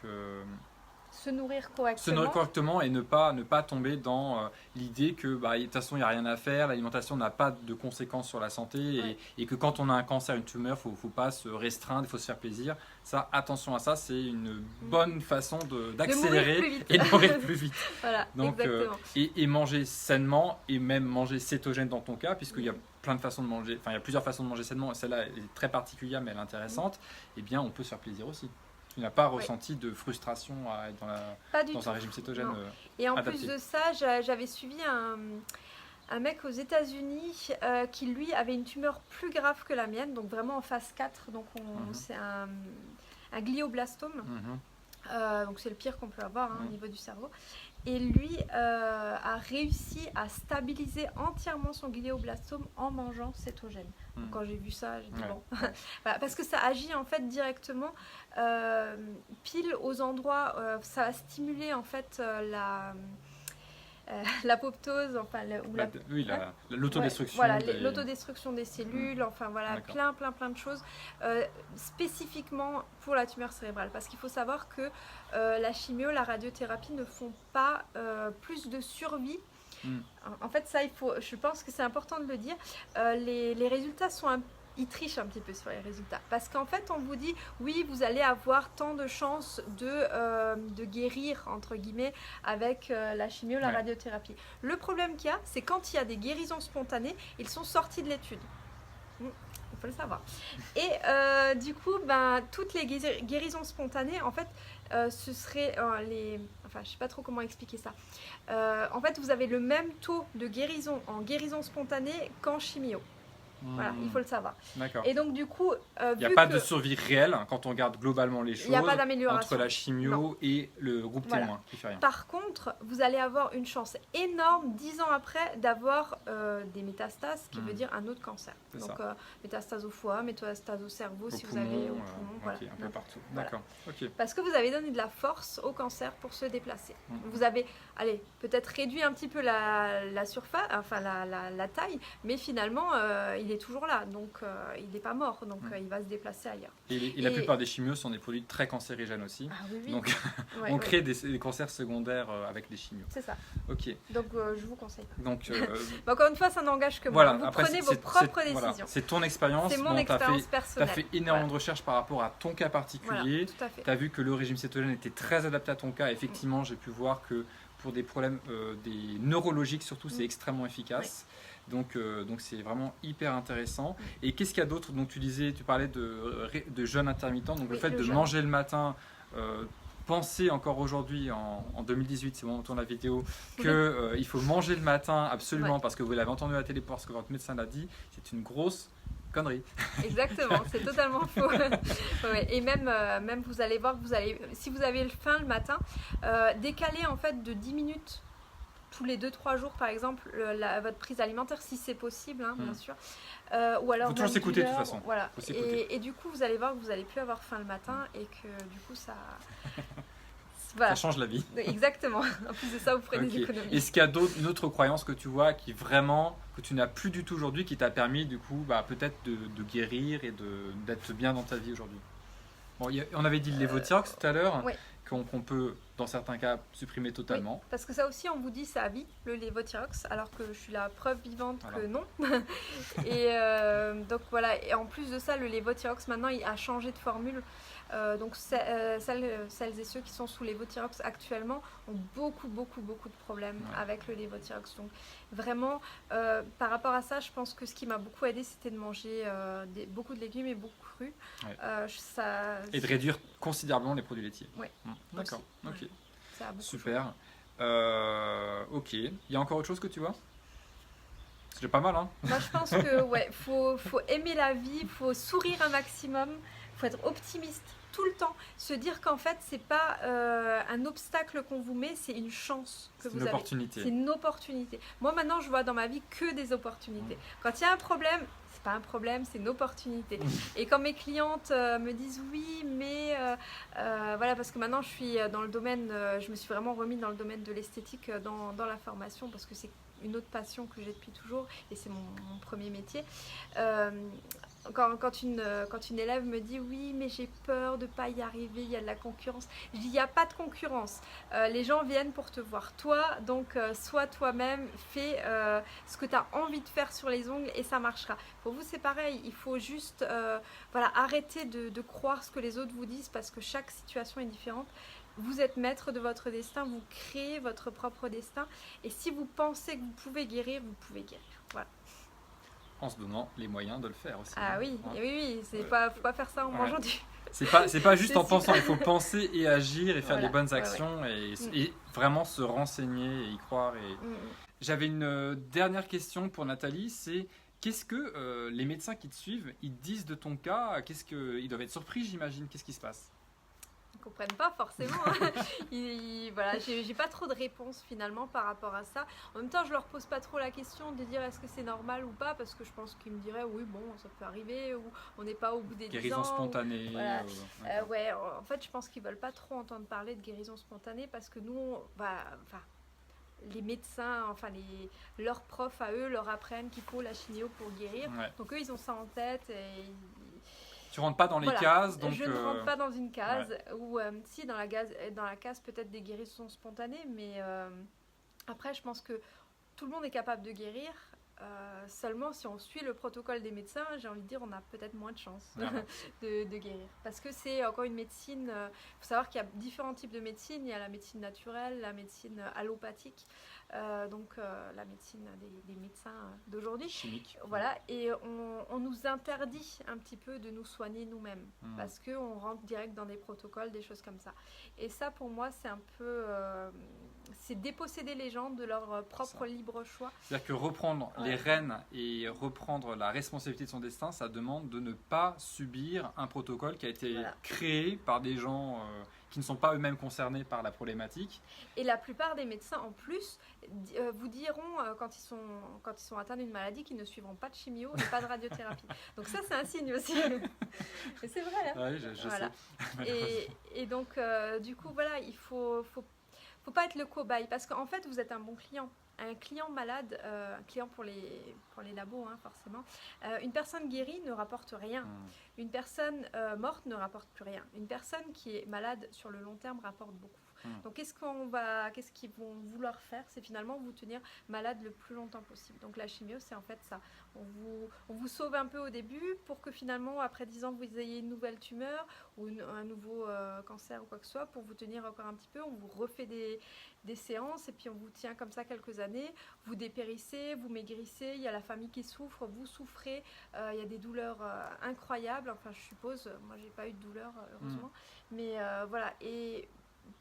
Speaker 2: Se nourrir correctement.
Speaker 1: se nourrir correctement et ne pas tomber dans l'idée que de toute façon il n'y a rien à faire, l'alimentation n'a pas de conséquences sur la santé,
Speaker 2: Ouais.
Speaker 1: et que quand on a un cancer, une tumeur, faut pas se restreindre, il faut se faire plaisir. Ça, attention à ça, c'est une bonne façon d'accélérer
Speaker 2: mourir plus vite.
Speaker 1: et de mourir plus vite.
Speaker 2: Voilà,
Speaker 1: Donc,
Speaker 2: exactement.
Speaker 1: et manger sainement, et même manger cétogène dans ton cas, puisqu'il y a plein de façons de manger, enfin il y a plusieurs façons de manger sainement, et celle-là est très particulière mais elle est intéressante, et bien on peut se faire plaisir aussi. Tu n'as pas ressenti de frustration à être
Speaker 2: Pas du
Speaker 1: dans
Speaker 2: tout.
Speaker 1: un régime cétogène
Speaker 2: Non. Et en
Speaker 1: adapté.
Speaker 2: plus de ça, j'avais suivi un mec aux États-Unis qui lui avait une tumeur plus grave que la mienne, donc vraiment en phase 4, donc c'est un glioblastome. Donc c'est le pire qu'on peut avoir au niveau du cerveau. Et lui a réussi à stabiliser entièrement son glioblastome en mangeant cétogène. Donc, quand j'ai vu ça, j'ai dit bon. Voilà, parce que ça agit en fait directement pile aux endroits, ça va stimuler en fait l'apoptose, enfin
Speaker 1: l'autodestruction.
Speaker 2: voilà, l'autodestruction des cellules, enfin voilà, plein de choses spécifiquement pour la tumeur cérébrale, parce qu'il faut savoir que la chimio, la radiothérapie ne font pas plus de survie. En fait, ça, je pense que c'est important de le dire. Les résultats sont ils trichent un petit peu sur les résultats. Parce qu'en fait, on vous dit, oui, vous allez avoir tant de chances de guérir, entre guillemets, avec la chimio, la radiothérapie. Le problème qu'il y a, c'est quand il y a des guérisons spontanées, ils sont sortis de l'étude. Il faut le savoir. Et du coup, toutes les guérisons spontanées, en fait, ce serait Enfin, je sais pas trop comment expliquer ça. En fait, vous avez le même taux de guérison en guérison spontanée qu'en chimio. Voilà, il faut le savoir.
Speaker 1: D'accord.
Speaker 2: Et donc du coup,
Speaker 1: il n'y a pas de survie réelle quand on regarde globalement les choses.
Speaker 2: Il n'y a pas d'amélioration
Speaker 1: entre la chimio et le groupe témoin qui fait rien.
Speaker 2: Par contre, vous allez avoir une chance énorme 10 ans après d'avoir des métastases, qui veut dire un autre cancer. Donc métastases au foie, métastases au cerveau, si vous avez au poumon, voilà.
Speaker 1: Un peu partout. D'accord. Okay.
Speaker 2: Parce que vous avez donné de la force au cancer pour se déplacer. Vous avez, peut-être réduit un petit peu la surface, enfin la taille, mais finalement il est toujours là, donc il n'est pas mort, donc il va se déplacer ailleurs.
Speaker 1: Et la plupart des chimios sont des produits très cancérigènes aussi.
Speaker 2: Ah oui, oui.
Speaker 1: Donc
Speaker 2: Ouais,
Speaker 1: on crée des cancers secondaires avec des chimios.
Speaker 2: C'est ça.
Speaker 1: Ok.
Speaker 2: Donc je vous conseille pas.
Speaker 1: Donc
Speaker 2: Encore une fois, ça n'engage que moi.
Speaker 1: voilà.
Speaker 2: Vous
Speaker 1: Après,
Speaker 2: prenez vos propres décisions.
Speaker 1: Voilà. C'est ton expérience.
Speaker 2: C'est mon
Speaker 1: Bon,
Speaker 2: expérience
Speaker 1: tu as
Speaker 2: personnelle.
Speaker 1: fait énormément de recherches par rapport à ton cas particulier.
Speaker 2: Voilà, tout à fait.
Speaker 1: Tu as vu que le régime cétogène était très adapté à ton cas. Effectivement, j'ai pu voir que pour des problèmes des neurologiques surtout, c'est extrêmement efficace. Donc c'est vraiment hyper intéressant. Et qu'est-ce qu'il y a d'autre? Donc tu parlais de jeûne intermittent. Donc le fait de manger le matin, pensez encore aujourd'hui en 2018, c'est le moment où on tourne la vidéo, qu'il faut manger le matin absolument parce que vous l'avez entendu à la télé, parce que votre médecin l'a dit. C'est une grosse connerie.
Speaker 2: Exactement, c'est totalement faux. Ouais, et même vous allez voir que si vous avez faim le matin, décaler en fait de 10 minutes tous les 2-3 jours par exemple votre prise alimentaire si c'est possible, hein, bien sûr. Ou alors
Speaker 1: faut toujours s'écouter de toute façon.
Speaker 2: Voilà. Et du coup vous allez voir que vous n'allez plus avoir faim le matin et que du coup ça... Voilà.
Speaker 1: Ça change la vie.
Speaker 2: Exactement. En plus de ça, vous ferez des économies.
Speaker 1: Est-ce qu'il y a une autre croyance que tu vois qui vraiment, que tu n'as plus du tout aujourd'hui, qui t'a permis du coup peut-être de guérir et d'être bien dans ta vie aujourd'hui? Bon, on avait dit le lévothyrox tout à l'heure, qu'on peut dans certains cas supprimer totalement.
Speaker 2: Oui, parce que ça aussi on vous dit c'est à vie le lévothyrox, alors que je suis la preuve vivante que non. Et donc voilà, et en plus de ça le lévothyrox maintenant il a changé de formule. Donc celles et ceux qui sont sous lévothyrox actuellement ont beaucoup de problèmes avec le lévothyrox. Donc vraiment par rapport à ça, je pense que ce qui m'a beaucoup aidé c'était de manger beaucoup de légumes et beaucoup crus.
Speaker 1: Et de réduire considérablement les produits laitiers.
Speaker 2: Oui.
Speaker 1: D'accord. Ok.
Speaker 2: Ça a beaucoup
Speaker 1: super. Ok. Il y a encore autre chose que tu vois? C'est déjà pas mal, hein?
Speaker 2: Moi je pense que faut aimer la vie, faut sourire un maximum. Il faut être optimiste tout le temps, se dire qu'en fait c'est pas un obstacle qu'on vous met, c'est une chance que vous avez. C'est une opportunité. Moi maintenant je vois dans ma vie que des opportunités. Quand il y a un problème, c'est pas un problème, c'est une opportunité. Et quand mes clientes me disent oui, mais voilà, parce que maintenant je suis dans le domaine, je me suis vraiment remis dans le domaine de l'esthétique dans la formation parce que c'est une autre passion que j'ai depuis toujours et c'est mon premier métier. Quand une élève me dit oui mais j'ai peur de ne pas y arriver, il y a de la concurrence, je dis il n'y a pas de concurrence, les gens viennent pour te voir toi, donc sois toi-même, fais ce que tu as envie de faire sur les ongles et ça marchera. Pour vous c'est pareil, il faut juste arrêter de croire ce que les autres vous disent parce que chaque situation est différente. Vous êtes maître de votre destin, vous créez votre propre destin et si vous pensez que vous pouvez guérir, vous pouvez guérir. Voilà.
Speaker 1: En se donnant les moyens de le faire aussi.
Speaker 2: Ah oui, oui, faut pas faire ça en mangeant du...
Speaker 1: C'est pas juste en pensant, il faut penser et agir et faire les bonnes actions et vraiment se renseigner et y croire. J'avais une dernière question pour Nathalie, c'est qu'est-ce que les médecins qui te suivent, ils disent de ton cas? Ils doivent être surpris, j'imagine. Qu'est-ce qui se passe?
Speaker 2: Ils comprennent pas forcément. Voilà, j'ai pas trop de réponses finalement par rapport à ça. En même temps, je leur pose pas trop la question de dire est-ce que c'est normal ou pas parce que je pense qu'ils me diraient oui bon ça peut arriver ou on n'est pas au bout des 10 ans.
Speaker 1: Guérison spontanée.
Speaker 2: Voilà. En fait, je pense qu'ils veulent pas trop entendre parler de guérison spontanée parce que nous, les médecins, leurs profs à eux leur apprennent qu'il faut la chimio pour guérir. Donc eux ils ont ça en tête et
Speaker 1: tu rentres pas dans les cases, donc
Speaker 2: je ne rentre pas dans une case ou si dans la case peut-être des guérisons spontanées, mais après je pense que tout le monde est capable de guérir. Seulement si on suit le protocole des médecins, j'ai envie de dire on a peut-être moins de chances de guérir parce que c'est encore une médecine. Il faut savoir qu'il y a différents types de médecine. Il y a la médecine naturelle, la médecine allopathique, donc la médecine des médecins d'aujourd'hui.
Speaker 1: Chimique.
Speaker 2: Voilà, et on nous interdit un petit peu de nous soigner nous-mêmes parce qu'on rentre direct dans des protocoles, des choses comme ça. Et ça pour moi c'est un peu... c'est déposséder les gens de leur propre libre choix.
Speaker 1: C'est-à-dire que reprendre les rênes et reprendre la responsabilité de son destin, ça demande de ne pas subir un protocole qui a été créé par des gens qui ne sont pas eux-mêmes concernés par la problématique. Et
Speaker 2: la plupart des médecins en plus vous diront quand ils sont atteints d'une maladie qu'ils ne suivront pas de chimio et pas de radiothérapie. Donc ça c'est un signe aussi. Et c'est vrai.
Speaker 1: Oui, je sais.
Speaker 2: Et donc du coup voilà, il faut faut pas être le cobaye parce qu'en fait, vous êtes un bon client. Un client malade, un client pour les labos, hein, forcément. Une personne guérie ne rapporte rien. Une personne morte ne rapporte plus rien. Une personne qui est malade sur le long terme rapporte beaucoup. Donc qu'est-ce qu'ils vont vouloir faire? C'est finalement vous tenir malade le plus longtemps possible. Donc la chimio, c'est en fait ça. On vous sauve un peu au début pour que finalement, après 10 ans, vous ayez une nouvelle tumeur ou un nouveau cancer ou quoi que ce soit, pour vous tenir encore un petit peu. On vous refait des séances et puis on vous tient comme ça quelques années. Vous dépérissez, vous maigrissez, il y a la famille qui souffre, vous souffrez, il y a des douleurs incroyables. Enfin, je suppose, moi j'ai pas eu de douleur, heureusement. Mais voilà, et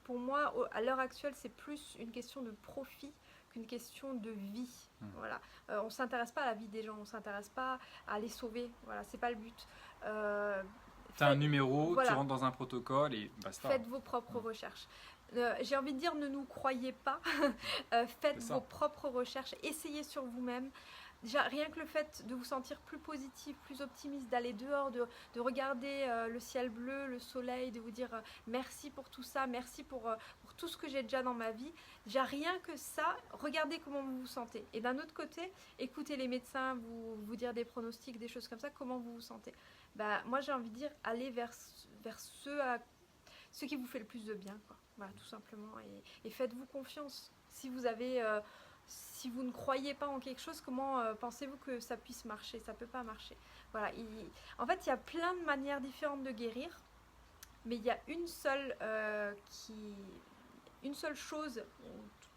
Speaker 2: pour moi, à l'heure actuelle, c'est plus une question de profit qu'une question de vie. Voilà. On ne s'intéresse pas à la vie des gens, on ne s'intéresse pas à les sauver. Voilà, c'est pas le but.
Speaker 1: Tu as un numéro, voilà. Tu rentres dans un protocole et basta.
Speaker 2: Faites vos propres recherches. J'ai envie de dire, ne nous croyez pas. Faites vos propres recherches. Essayez sur vous-même. Déjà, rien que le fait de vous sentir plus positif, plus optimiste, d'aller dehors, de regarder le ciel bleu, le soleil, de vous dire merci pour tout ça, merci pour tout ce que j'ai déjà dans ma vie. Déjà, rien que ça, regardez comment vous vous sentez. Et d'un autre côté, écoutez les médecins vous dire des pronostics, des choses comme ça, comment vous vous sentez. Moi, j'ai envie de dire, allez vers ce qui vous fait le plus de bien, quoi. Voilà, tout simplement. Et faites-vous confiance. Si vous ne croyez pas en quelque chose, comment pensez-vous que ça puisse marcher? Ça ne peut pas marcher. Voilà. En fait, il y a plein de manières différentes de guérir, mais il y a une seule chose,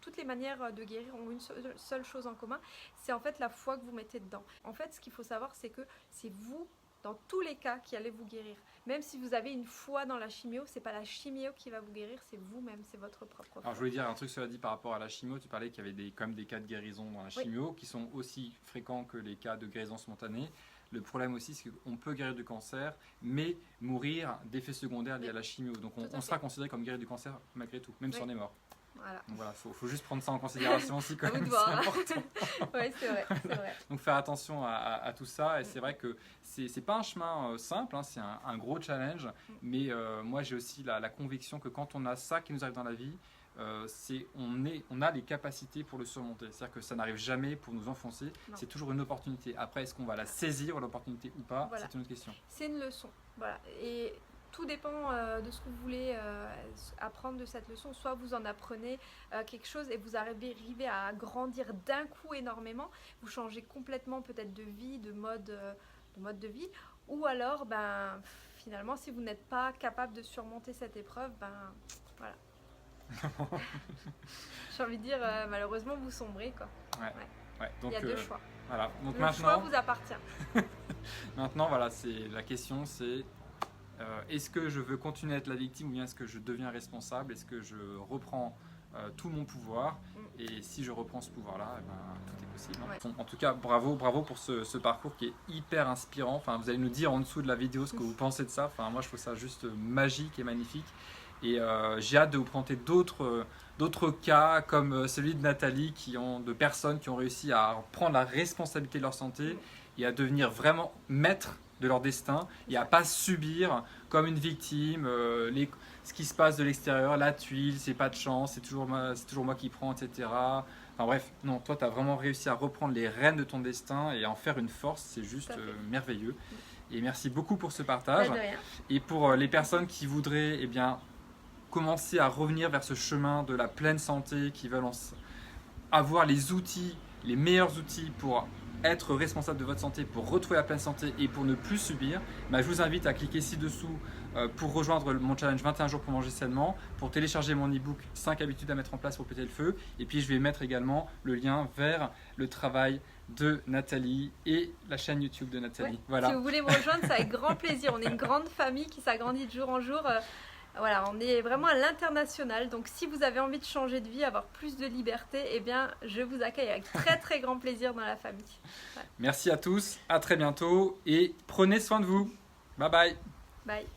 Speaker 2: toutes les manières de guérir ont une seule chose en commun, c'est en fait la foi que vous mettez dedans. En fait, ce qu'il faut savoir, c'est que c'est vous, dans tous les cas, qui allez vous guérir. Même si vous avez une foi dans la chimio, c'est pas la chimio qui va vous guérir, c'est vous-même, c'est votre propre foi.
Speaker 1: Alors je voulais dire un truc, cela dit, par rapport à la chimio, tu parlais qu'il y avait quand même des cas de guérison dans la chimio, qui sont aussi fréquents que les cas de guérison spontanée. Le problème aussi, c'est qu'on peut guérir du cancer, mais mourir d'effets secondaires liés à la chimio. Donc on sera considéré comme guéri du cancer malgré tout, même si on est mort.
Speaker 2: Voilà.
Speaker 1: Donc voilà, faut juste prendre ça en considération aussi quand même, c'est important.
Speaker 2: Oui, c'est vrai.
Speaker 1: Donc faire attention à tout ça, et c'est vrai que c'est pas un chemin simple, hein, c'est un gros challenge, mais moi j'ai aussi la conviction que quand on a ça qui nous arrive dans la vie, on a les capacités pour le surmonter. C'est-à-dire que ça n'arrive jamais pour nous enfoncer, c'est toujours une opportunité. Après, est-ce qu'on va la saisir, l'opportunité ou pas, c'est une autre question.
Speaker 2: C'est une leçon, voilà. Et tout dépend de ce que vous voulez apprendre de cette leçon. Soit vous en apprenez quelque chose et vous arrivez à grandir d'un coup énormément, vous changez complètement peut-être de vie, de mode de vie, ou alors finalement si vous n'êtes pas capable de surmonter cette épreuve, voilà. J'ai envie de dire malheureusement vous sombrez, quoi.
Speaker 1: Ouais. Donc,
Speaker 2: il y a deux choix.
Speaker 1: Voilà. Donc
Speaker 2: le choix vous appartient.
Speaker 1: Maintenant, voilà, la question c'est est-ce que je veux continuer à être la victime ou bien est-ce que je deviens responsable? Est-ce que je reprends tout mon pouvoir? Et si je reprends ce pouvoir-là, tout est possible. Hein. En tout cas, bravo pour ce parcours qui est hyper inspirant. Enfin, vous allez nous dire en dessous de la vidéo ce que vous pensez de ça. Enfin, moi, je trouve ça juste magique et magnifique. Et j'ai hâte de vous présenter d'autres cas comme celui de Nathalie, de personnes qui ont réussi à prendre la responsabilité de leur santé et à devenir vraiment maîtres de leur destin et à pas subir comme une victime ce qui se passe de l'extérieur, la tuile, c'est pas de chance, c'est toujours moi qui prends, etc. Enfin bref, non, toi tu as vraiment réussi à reprendre les rênes de ton destin et à en faire une force, c'est juste merveilleux. Et merci beaucoup pour ce partage.
Speaker 2: De rien.
Speaker 1: Et pour les personnes qui voudraient commencer à revenir vers ce chemin de la pleine santé, qui veulent avoir les outils, les meilleurs outils pour être responsable de votre santé, pour retrouver la pleine santé et pour ne plus subir, je vous invite à cliquer ci-dessous pour rejoindre mon challenge 21 jours pour manger sainement, pour télécharger mon e-book 5 habitudes à mettre en place pour péter le feu. Et puis je vais mettre également le lien vers le travail de Nathalie et la chaîne YouTube de Nathalie.
Speaker 2: Ouais.
Speaker 1: Voilà.
Speaker 2: Si vous voulez me rejoindre, c'est avec grand plaisir. On est une grande famille qui s'agrandit de jour en jour. Voilà, on est vraiment à l'international. Donc si vous avez envie de changer de vie, avoir plus de liberté, je vous accueille avec très très grand plaisir dans la famille. Ouais.
Speaker 1: Merci à tous, à très bientôt et prenez soin de vous. Bye bye.
Speaker 2: Bye.